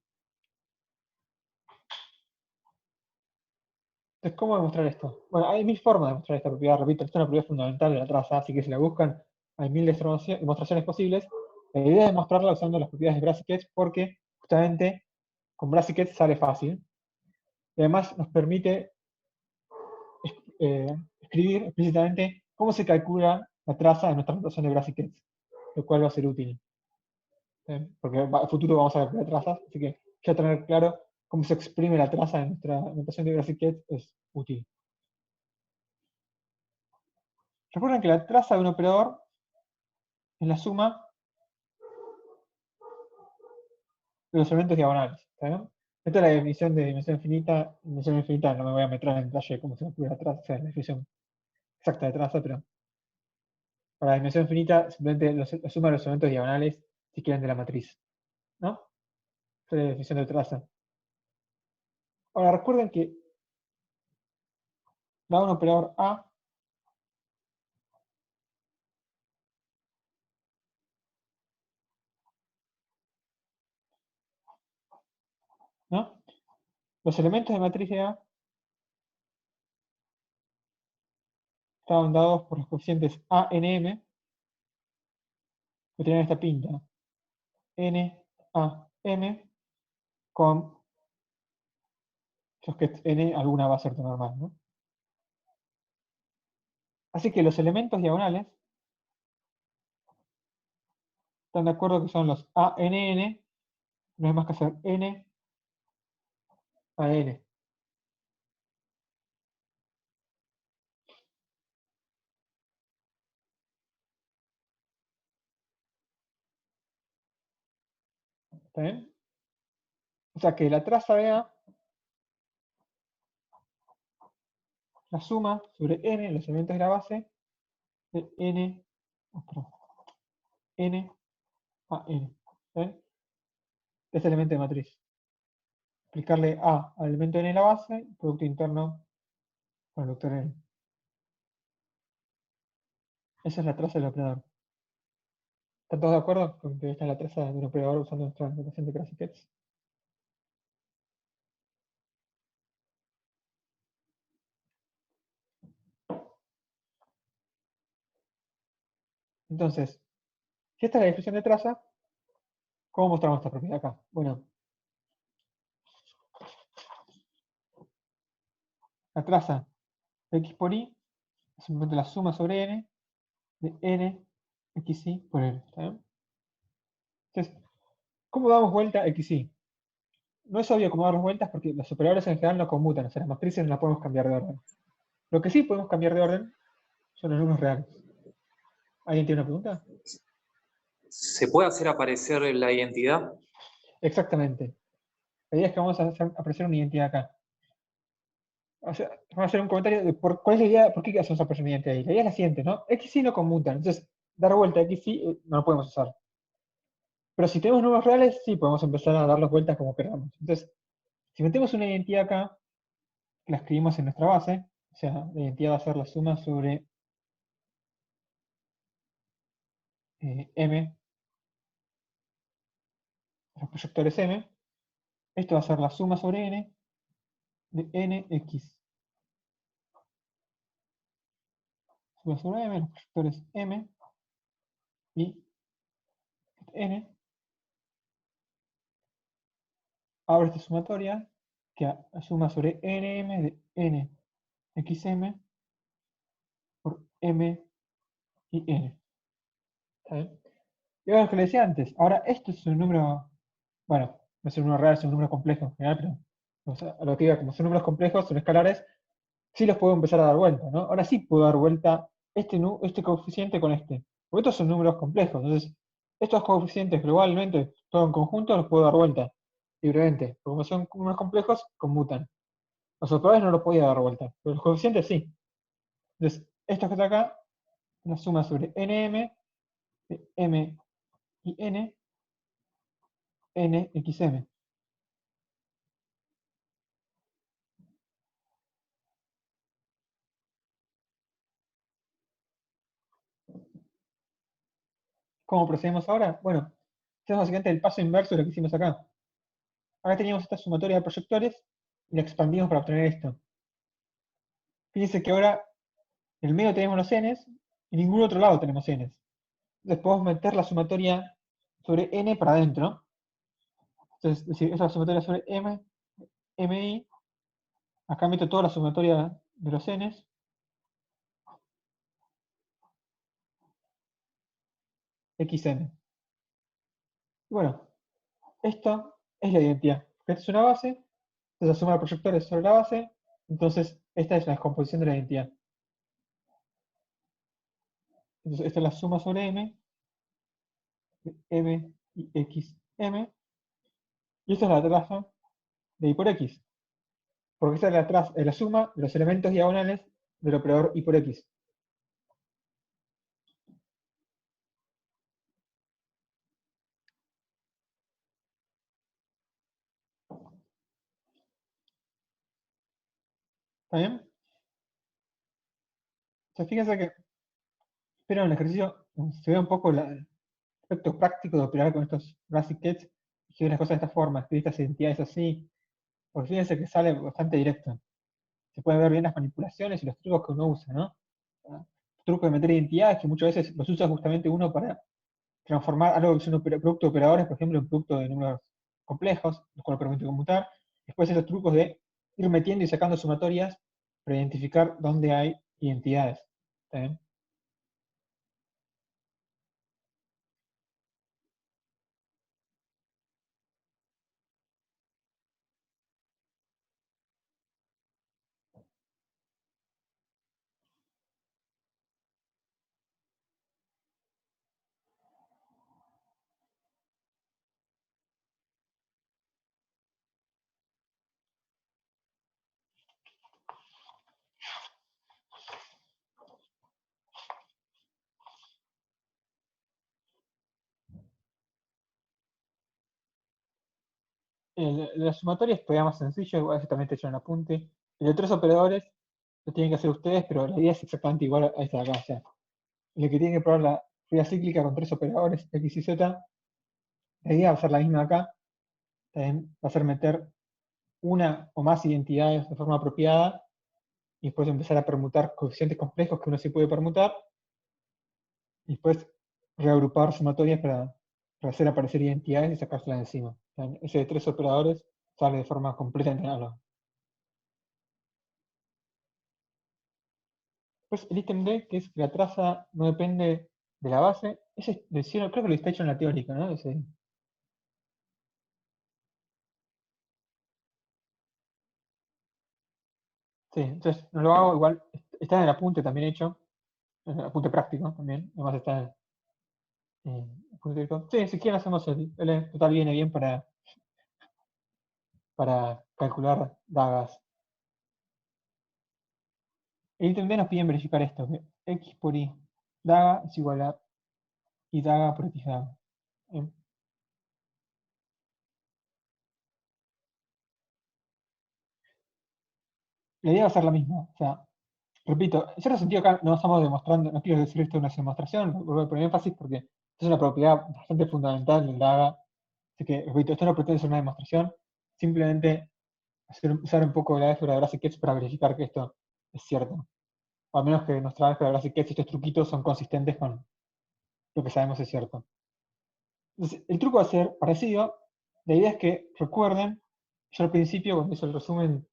Entonces, ¿cómo demostrar esto? Bueno, hay mil formas de demostrar esta propiedad, repito, esta es una propiedad fundamental de la traza, así que si la buscan, hay mil demostraciones posibles. La idea es demostrarla usando las propiedades de Brassiquet porque justamente con Brassiquet sale fácil. Y además nos permite escribir explícitamente cómo se calcula la traza en nuestra notación de Brassiquet, lo cual va a ser útil. Porque en el futuro vamos a calcular trazas, así que ya tener claro cómo se exprime la traza en nuestra notación de Brassiquet es útil. Recuerden que la traza de un operador es la suma de los elementos diagonales. ¿Está bien? Esta es la definición de dimensión infinita. Dimensión infinita no me voy a meter en detalle de cómo se calcula la traza, o sea, la definición exacta de traza, pero para la dimensión infinita simplemente la suma de los elementos diagonales si quieren de la matriz. ¿No? Esta es la definición de traza. Ahora recuerden que da un operador A, ¿no? Los elementos de matriz de A estaban dados por los coeficientes A, N, M, que tienen esta pinta. N, A, M, con, que N alguna va a ser normal, ¿no? Así que los elementos diagonales están de acuerdo que son los A, N, N, no es más que hacer N a N. ¿Está bien? O sea que la traza de A, la suma sobre N, los elementos de la base, de N, otro, N A, N. ¿Ven? Es elemento de matriz. Aplicarle A al elemento N en la base, producto interno con el vector N. Esa es la traza del operador. ¿Están todos de acuerdo con que esta es la traza de un operador usando nuestra notación de Krasicki-Ketz? Entonces, si esta es la definición de traza, ¿cómo mostramos esta propiedad acá? Bueno, la traza de x por y es simplemente la suma sobre n de n xy por n. ¿Está bien? Entonces, ¿cómo damos vuelta a xy? No es obvio cómo dar las vueltas porque los operadores en general no conmutan, o sea, las matrices no las podemos cambiar de orden. Lo que sí podemos cambiar de orden son los números reales. ¿Alguien tiene una pregunta? ¿Se puede hacer aparecer la identidad? Exactamente. La idea es que vamos a hacer aparecer una identidad acá. O sea, vamos a hacer un comentario de cuál es la idea, por qué hacemos aparecer una identidad ahí. La idea es la siguiente, ¿no? X y no conmutan, entonces dar vuelta a X y no lo podemos usar. Pero si tenemos números reales, sí podemos empezar a darles vueltas como queramos. Entonces, si metemos una identidad acá, que la escribimos en nuestra base, o sea, la identidad va a ser la suma sobre M, los proyectores M. Esto va a ser la suma sobre N de NX. Suma sobre M, los proyectores M y N. Abro esta sumatoria que suma sobre NM de NXM por M y N. ¿Está bien? Y ahora lo que le decía antes, ahora esto es un número, bueno, no es un número real, es un número complejo en general, pero o sea, a lo que diga, como son números complejos, son escalares, sí los puedo empezar a dar vuelta, ¿no? Ahora sí puedo dar vuelta este coeficiente con este. Porque estos son números complejos, entonces estos coeficientes globalmente, todo en conjunto, los puedo dar vuelta libremente. Porque como son números complejos, conmutan. Los operadores no los podía dar vuelta, pero los coeficientes sí. Entonces, esto que está acá, la suma sobre nm de m y n, nxm. ¿Cómo procedemos ahora? Bueno, este es básicamente el paso inverso de lo que hicimos acá. Acá teníamos esta sumatoria de proyectores y la expandimos para obtener esto. Fíjense que ahora en el medio tenemos los n's y en ningún otro lado tenemos n's. Entonces podemos meter la sumatoria sobre n para adentro. Entonces, es decir, esa es la sumatoria sobre m, mi. Acá meto toda la sumatoria de los n's. xn. Y bueno, esto es la identidad. Esta es una base, entonces la suma de proyectores sobre la base, entonces esta es la descomposición de la identidad. Entonces esta es la suma sobre m, de m y xm, y esta es la traza de y por x, porque esta es la suma de los elementos diagonales del operador y por x. ¿Está bien? O sea, fíjense que, pero en el ejercicio se ve un poco el aspecto práctico de operar con estos basic kits y escribir las cosas de esta forma, escribir estas identidades así, porque fíjense que sale bastante directo. Se pueden ver bien las manipulaciones y los trucos que uno usa, ¿no? Trucos de meter identidades que muchas veces los usa justamente uno para transformar algo que es un producto de operadores, por ejemplo, en producto de números complejos, los cuales permite computar. Después esos trucos de ir metiendo y sacando sumatorias para identificar dónde hay identidades. ¿Está bien? Las sumatorias es todavía más sencillo, igual eso también te echo un apunte. El de tres operadores lo tienen que hacer ustedes, pero la idea es exactamente igual a esta de acá. O sea, el que tiene que probar la fila cíclica con tres operadores, X y Z, la idea va a ser la misma acá. También va a ser meter una o más identidades de forma apropiada y después empezar a permutar coeficientes complejos que uno sí puede permutar y después reagrupar sumatorias para hacer aparecer identidades y sacárselas de encima. O sea, ese de tres operadores sale de forma completamente análoga. Después el ítem D, que es que la traza no depende de la base. Ese lo hicieron, creo que lo está hecho en la teórica, ¿no? Sí, entonces no lo hago igual. Está en el apunte también hecho, en el apunte práctico también. Además está en el apunte teórico. Sí, si quieren hacemos el total viene bien para calcular dagas. El ítem D nos piden verificar esto, que x por y daga es igual a y daga por x daga. Bien. La idea va a ser la misma. O sea, repito, en cierto sentido acá no estamos demostrando, no quiero decir esto es una demostración, voy a poner énfasis porque es una propiedad bastante fundamental del DAGA. Así que, repito, esto no pretende ser una demostración, simplemente usar un poco la álgebra de Brassiquets para verificar que esto es cierto. O al menos que nuestra álgebra de Brassiquets y estos truquitos son consistentes con lo que sabemos es cierto. Entonces, el truco va a ser parecido. La idea es que recuerden, yo al principio, cuando hice el resumen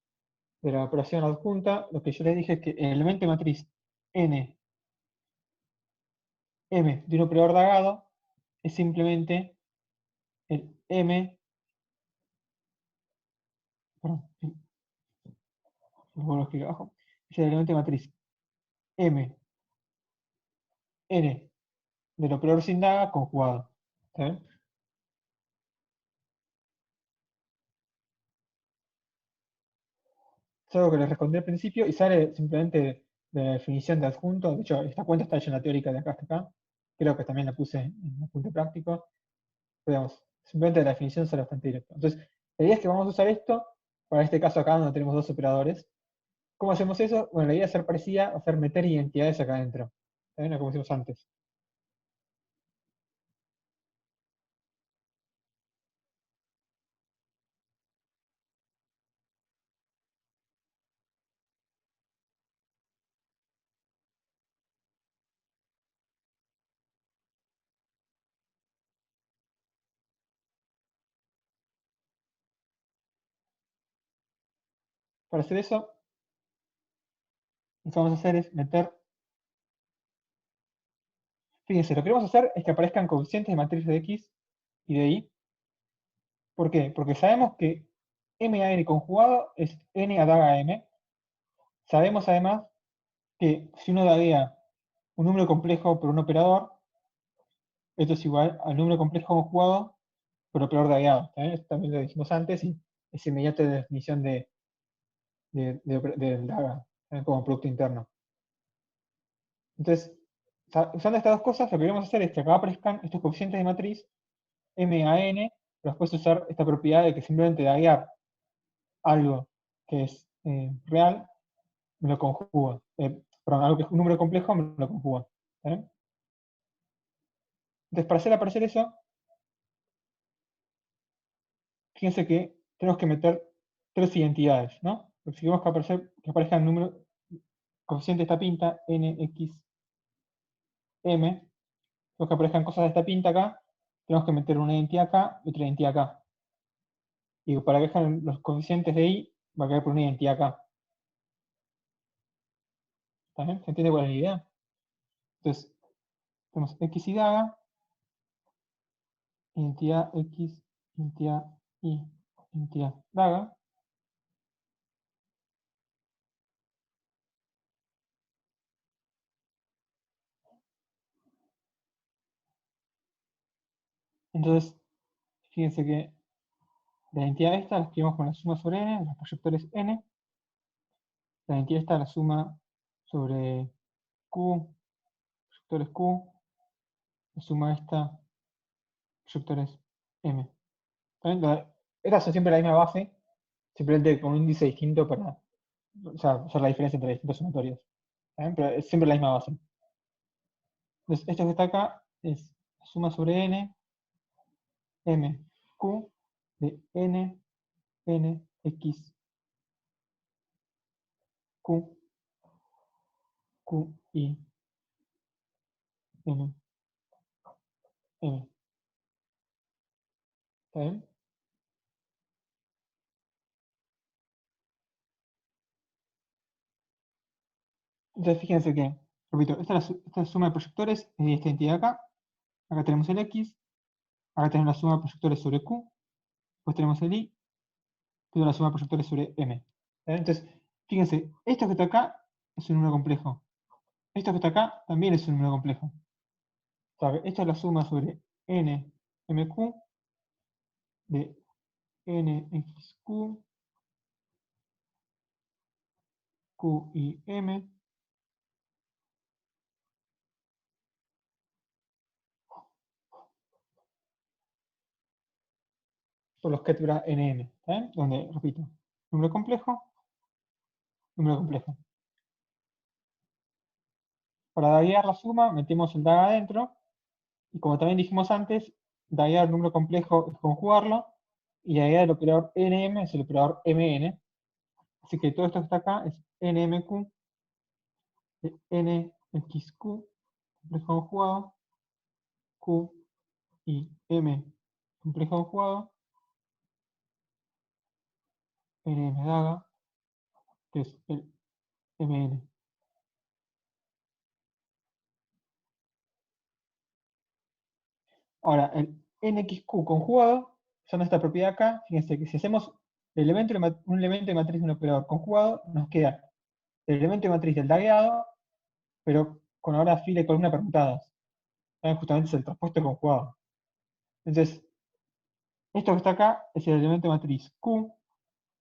de la operación adjunta, lo que yo les dije es que el elemento de matriz n m de un operador dagado es simplemente el m, perdón, lo vuelvo a escribir abajo, es el elemento de matriz m n del operador sin daga conjugado. ¿Está bien? Es algo que les respondí al principio y sale simplemente de la definición de adjunto. De hecho, esta cuenta está hecha en la teórica de acá hasta acá. Creo que también la puse en el punto práctico. Pero digamos, simplemente de la definición sale bastante directo. Entonces, la idea es que vamos a usar esto para este caso acá donde tenemos dos operadores. ¿Cómo hacemos eso? Bueno, la idea es ser parecida, hacer meter identidades acá adentro. ¿Está bien? Como hicimos antes. Para hacer eso, lo que vamos a hacer es meter. Fíjense, lo que vamos a hacer es que aparezcan coeficientes de matriz de X y de Y. ¿Por qué? Porque sabemos que M a N conjugado es N a daga M. Sabemos además que si uno daguea un número complejo por un operador, esto es igual al número complejo conjugado por operador dagueado. ¿Está bien? Esto también lo dijimos antes y es inmediata la definición del daga, como producto interno. Entonces, usando estas dos cosas, lo que queremos hacer es que acá aparezcan estos coeficientes de matriz M a N, pero después usar esta propiedad de que simplemente daguear algo que es real, me lo conjuga. Perdón, algo que es un número complejo, me lo conjuga. ¿Eh? Entonces, para hacer aparecer eso, fíjense que tenemos que meter tres identidades, ¿no? Porque si queremos que aparezca el número coeficiente de esta pinta, n, x, m, tenemos que aparezcan cosas de esta pinta acá, tenemos que meter una identidad acá y otra identidad acá. Y para que dejen los coeficientes de y, va a quedar por una identidad acá. ¿Está bien? ¿Se entiende cuál es la idea? Entonces, tenemos x y daga, identidad x, identidad y, identidad daga. Entonces, fíjense que la identidad esta la escribimos con la suma sobre n, los proyectores n. La identidad esta la suma sobre q, proyectores q. La suma esta, proyectores m. ¿Está bien? estas son siempre la misma base, simplemente con un índice distinto para, o sea, hacer la diferencia entre distintos sumatorios. Pero es siempre la misma base. Entonces, esto que está acá es suma sobre n, m, q, de n, n, x, q, q, y, n, m. ¿Está bien? Entonces, fíjense que, repito, esta es la suma de proyectores de esta entidad acá. Acá tenemos el x, acá tenemos la suma de proyectores sobre q, después tenemos el y, tenemos la suma de proyectores sobre m. Entonces, fíjense, esto que está acá es un número complejo. Esto que está acá también es un número complejo. O sea, esto es la suma sobre n, mq, de nxq, q y m, por los que bra nm, donde, repito, número complejo, número complejo. Para daguear la suma, metemos el DAG adentro, y como también dijimos antes, daguear el número complejo es conjugarlo, y daguear el operador nm es el operador mn. Así que todo esto que está acá es nmq de nxq, complejo conjugado, q y m, complejo conjugado, nm daga, que es el mn. Ahora, el nxq conjugado, usando esta propiedad acá, fíjense que si hacemos un elemento de matriz de un operador conjugado, nos queda el elemento de matriz del dagueado, pero con ahora fila y columna permutadas. Justamente es el traspuesto conjugado. Entonces, esto que está acá es el elemento de matriz Q,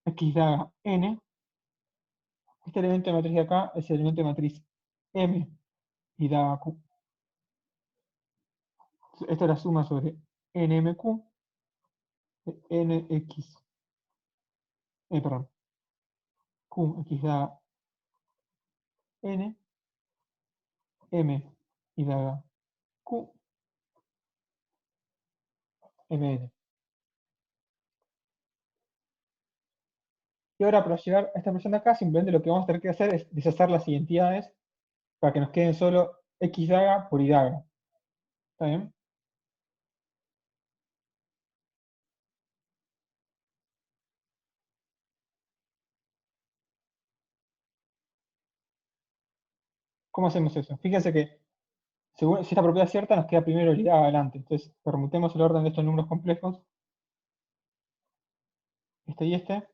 X daga N. Este elemento de matriz de acá es el elemento de matriz M y daga Q. Esta es la suma sobre NMQ de NX, perdón, QX daga N, M y daga Q, MN. Y ahora para llegar a esta expresión de acá, simplemente lo que vamos a tener que hacer es deshacer las identidades para que nos queden solo X daga por Y daga. ¿Está bien? ¿Cómo hacemos eso? Fíjense que si esta propiedad es cierta, nos queda primero el Y adelante. Entonces, permutemos el orden de estos números complejos, este y este.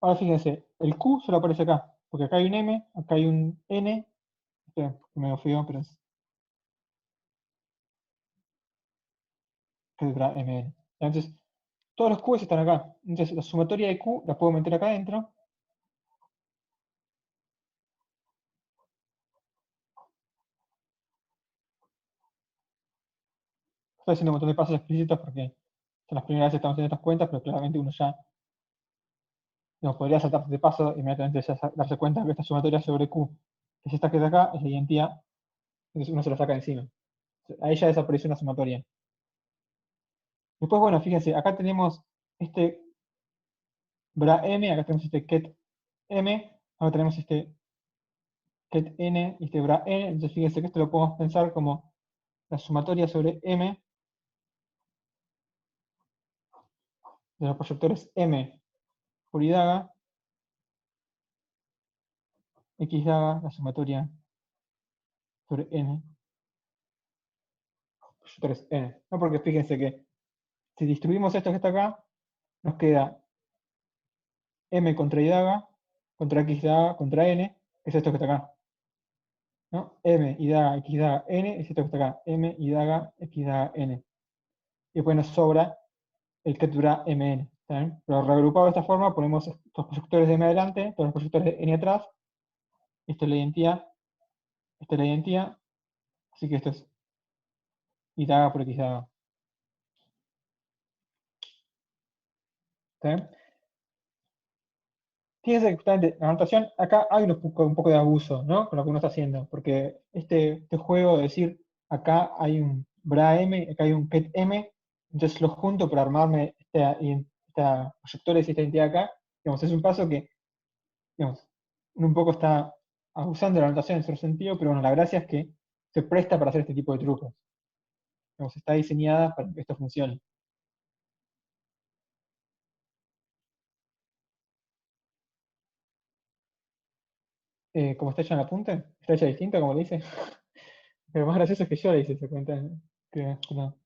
Ahora fíjense, el Q solo aparece acá, porque acá hay un M, acá hay un N, este, medio feo, pero es letra MN. Entonces, todos los Qs están acá. Entonces, la sumatoria de Q la puedo meter acá adentro. Estoy haciendo un montón de pasos explícitos porque son las primeras veces que estamos haciendo estas cuentas, pero claramente uno ya no podría saltar este paso e inmediatamente ya darse cuenta que esta sumatoria sobre Q, que es esta que está acá, es la identidad, entonces uno se la saca de encima. Ahí ya desapareció una sumatoria. Después, bueno, fíjense, acá tenemos este bra m, acá tenemos este ket m, acá tenemos este ket n y este bra n, entonces fíjense que esto lo podemos pensar como la sumatoria sobre m de los proyectores m por i daga, x daga, la sumatoria sobre n, proyectores n. No, porque fíjense que si distribuimos esto que está acá, nos queda M contra Y daga, contra X daga, contra N, que es esto que está acá. ¿No? M y daga, X daga, N, es esto que está acá. M y daga, X daga, N. Y después nos sobra el que dura MN. ¿Está bien? Pero reagrupado de esta forma, ponemos estos proyectores de M adelante, todos los proyectores de N atrás. Esto es la identidad. Esta es la identidad. Así que esto es Y daga por X daga. ¿Está bien? Fíjense justamente, la anotación, acá hay un poco de abuso, ¿no? Con lo que uno está haciendo, porque este juego de decir, acá hay un bra m, acá hay un ket m, entonces los junto para armarme esta proyectores y esta identidad acá, digamos, es un paso que, digamos, uno un poco está abusando de la anotación en cierto sentido, pero bueno, la gracia es que se presta para hacer este tipo de trucos. Digamos, está diseñada para que esto funcione. ¿Cómo está hecha en el apunte? ¿Está hecha distinta, como le dice? Pero más gracioso es que yo le hice ese comentario. No.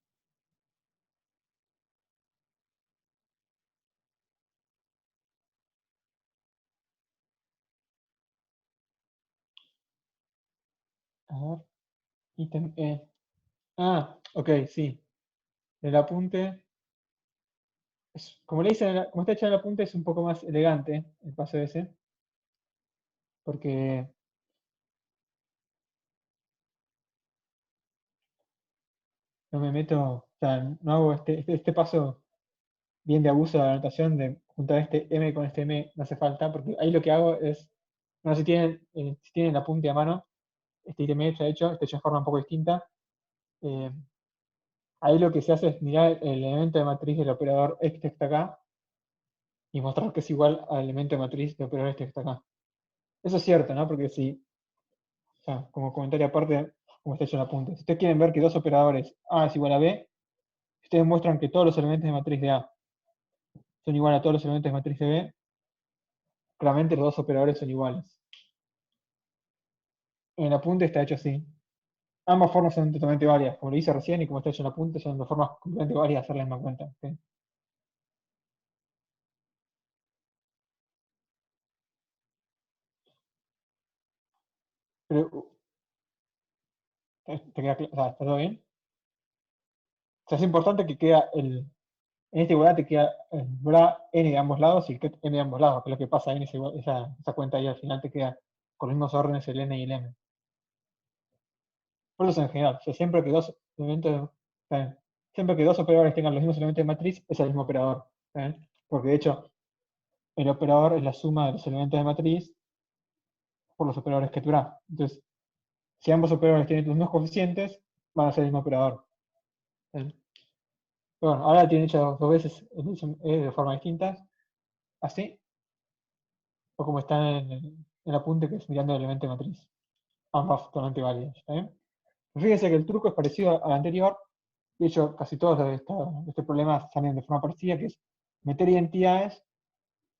A ver, ítem E. Ah, ok, sí. El apunte, como le dicen, como está hecho el apunte, es un poco más elegante el paso ese, porque no me meto, o sea, no hago este paso bien de abuso de la anotación de juntar este M con este M, no hace falta, porque ahí lo que hago es, no sé si tienen el apunte a mano, este ítem E está hecho de forma un poco distinta. eh, Ahí lo que se hace es mirar el elemento de matriz del operador este que está acá y mostrar que es igual al elemento de matriz del operador este que está acá. Eso es cierto, ¿no? Porque si, o sea, como comentario aparte, como está hecho en el apunte, si ustedes quieren ver que dos operadores A es igual a B, ustedes muestran que todos los elementos de matriz de A son iguales a todos los elementos de matriz de B, claramente los dos operadores son iguales. En el apunte está hecho así. Ambas formas son totalmente varias, como lo hice recién y como está hecho en el apunte, son dos formas completamente varias de hacer la misma cuenta. ¿Sí? Pero, o sea, ¿está todo bien? O sea, es importante que en esta igualdad te queda el bra n de ambos lados y el ket n de ambos lados, que es lo que pasa en esa cuenta ahí al final te queda con los mismos órdenes el n y el m. Por eso en general, o sea, siempre que dos operadores tengan los mismos elementos de matriz, es el mismo operador. ¿Está bien? Porque de hecho, el operador es la suma de los elementos de matriz por los operadores que dura. Entonces, si ambos operadores tienen los mismos coeficientes, van a ser el mismo operador. ¿Está bien? Pero bueno, ahora tienen hecho dos veces de forma distinta, así, o como está en el apunte que es mirando el elemento de matriz. Ambas totalmente válidas. ¿Está bien? Fíjense que el truco es parecido al anterior. De hecho, casi todos de este problema salen de forma parecida, que es meter identidades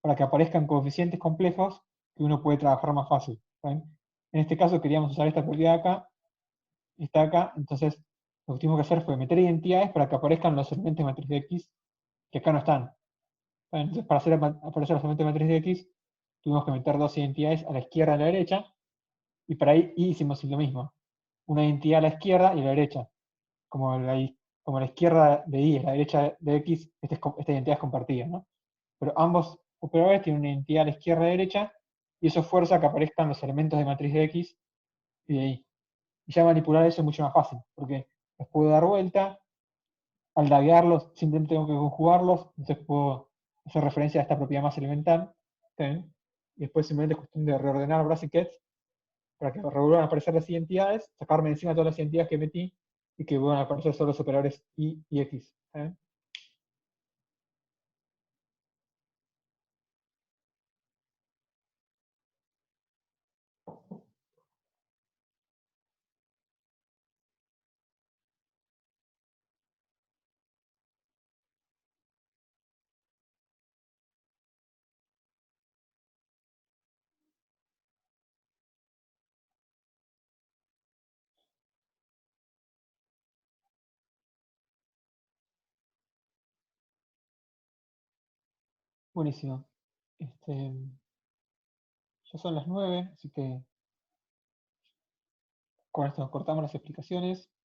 para que aparezcan coeficientes complejos que uno puede trabajar más fácil. ¿Está bien? En este caso queríamos usar esta propiedad acá, está acá, entonces lo que tuvimos que hacer fue meter identidades para que aparezcan los elementos de matriz de X que acá no están. ¿Está bien? Entonces, para hacer aparecer los elementos de matriz de X, tuvimos que meter dos identidades a la izquierda y a la derecha, y para ahí hicimos lo mismo. Una identidad a la izquierda y a la derecha. Como la izquierda de Y y la derecha de X, esta identidad es compartida, ¿no? Pero ambos operadores tienen una identidad a la izquierda y a la derecha, y eso fuerza que aparezcan los elementos de matriz de X y de Y. Y ya manipular eso es mucho más fácil, porque los puedo dar vuelta, al daguearlos simplemente tengo que conjugarlos, entonces puedo hacer referencia a esta propiedad más elemental, ¿sí? Y después simplemente es cuestión de reordenar brackets para que vuelvan a aparecer las identidades, sacarme encima todas las identidades que metí y que vuelvan a aparecer solo los operadores y x. ¿Eh? Buenísimo. Este, ya son las 9, así que con esto cortamos las explicaciones.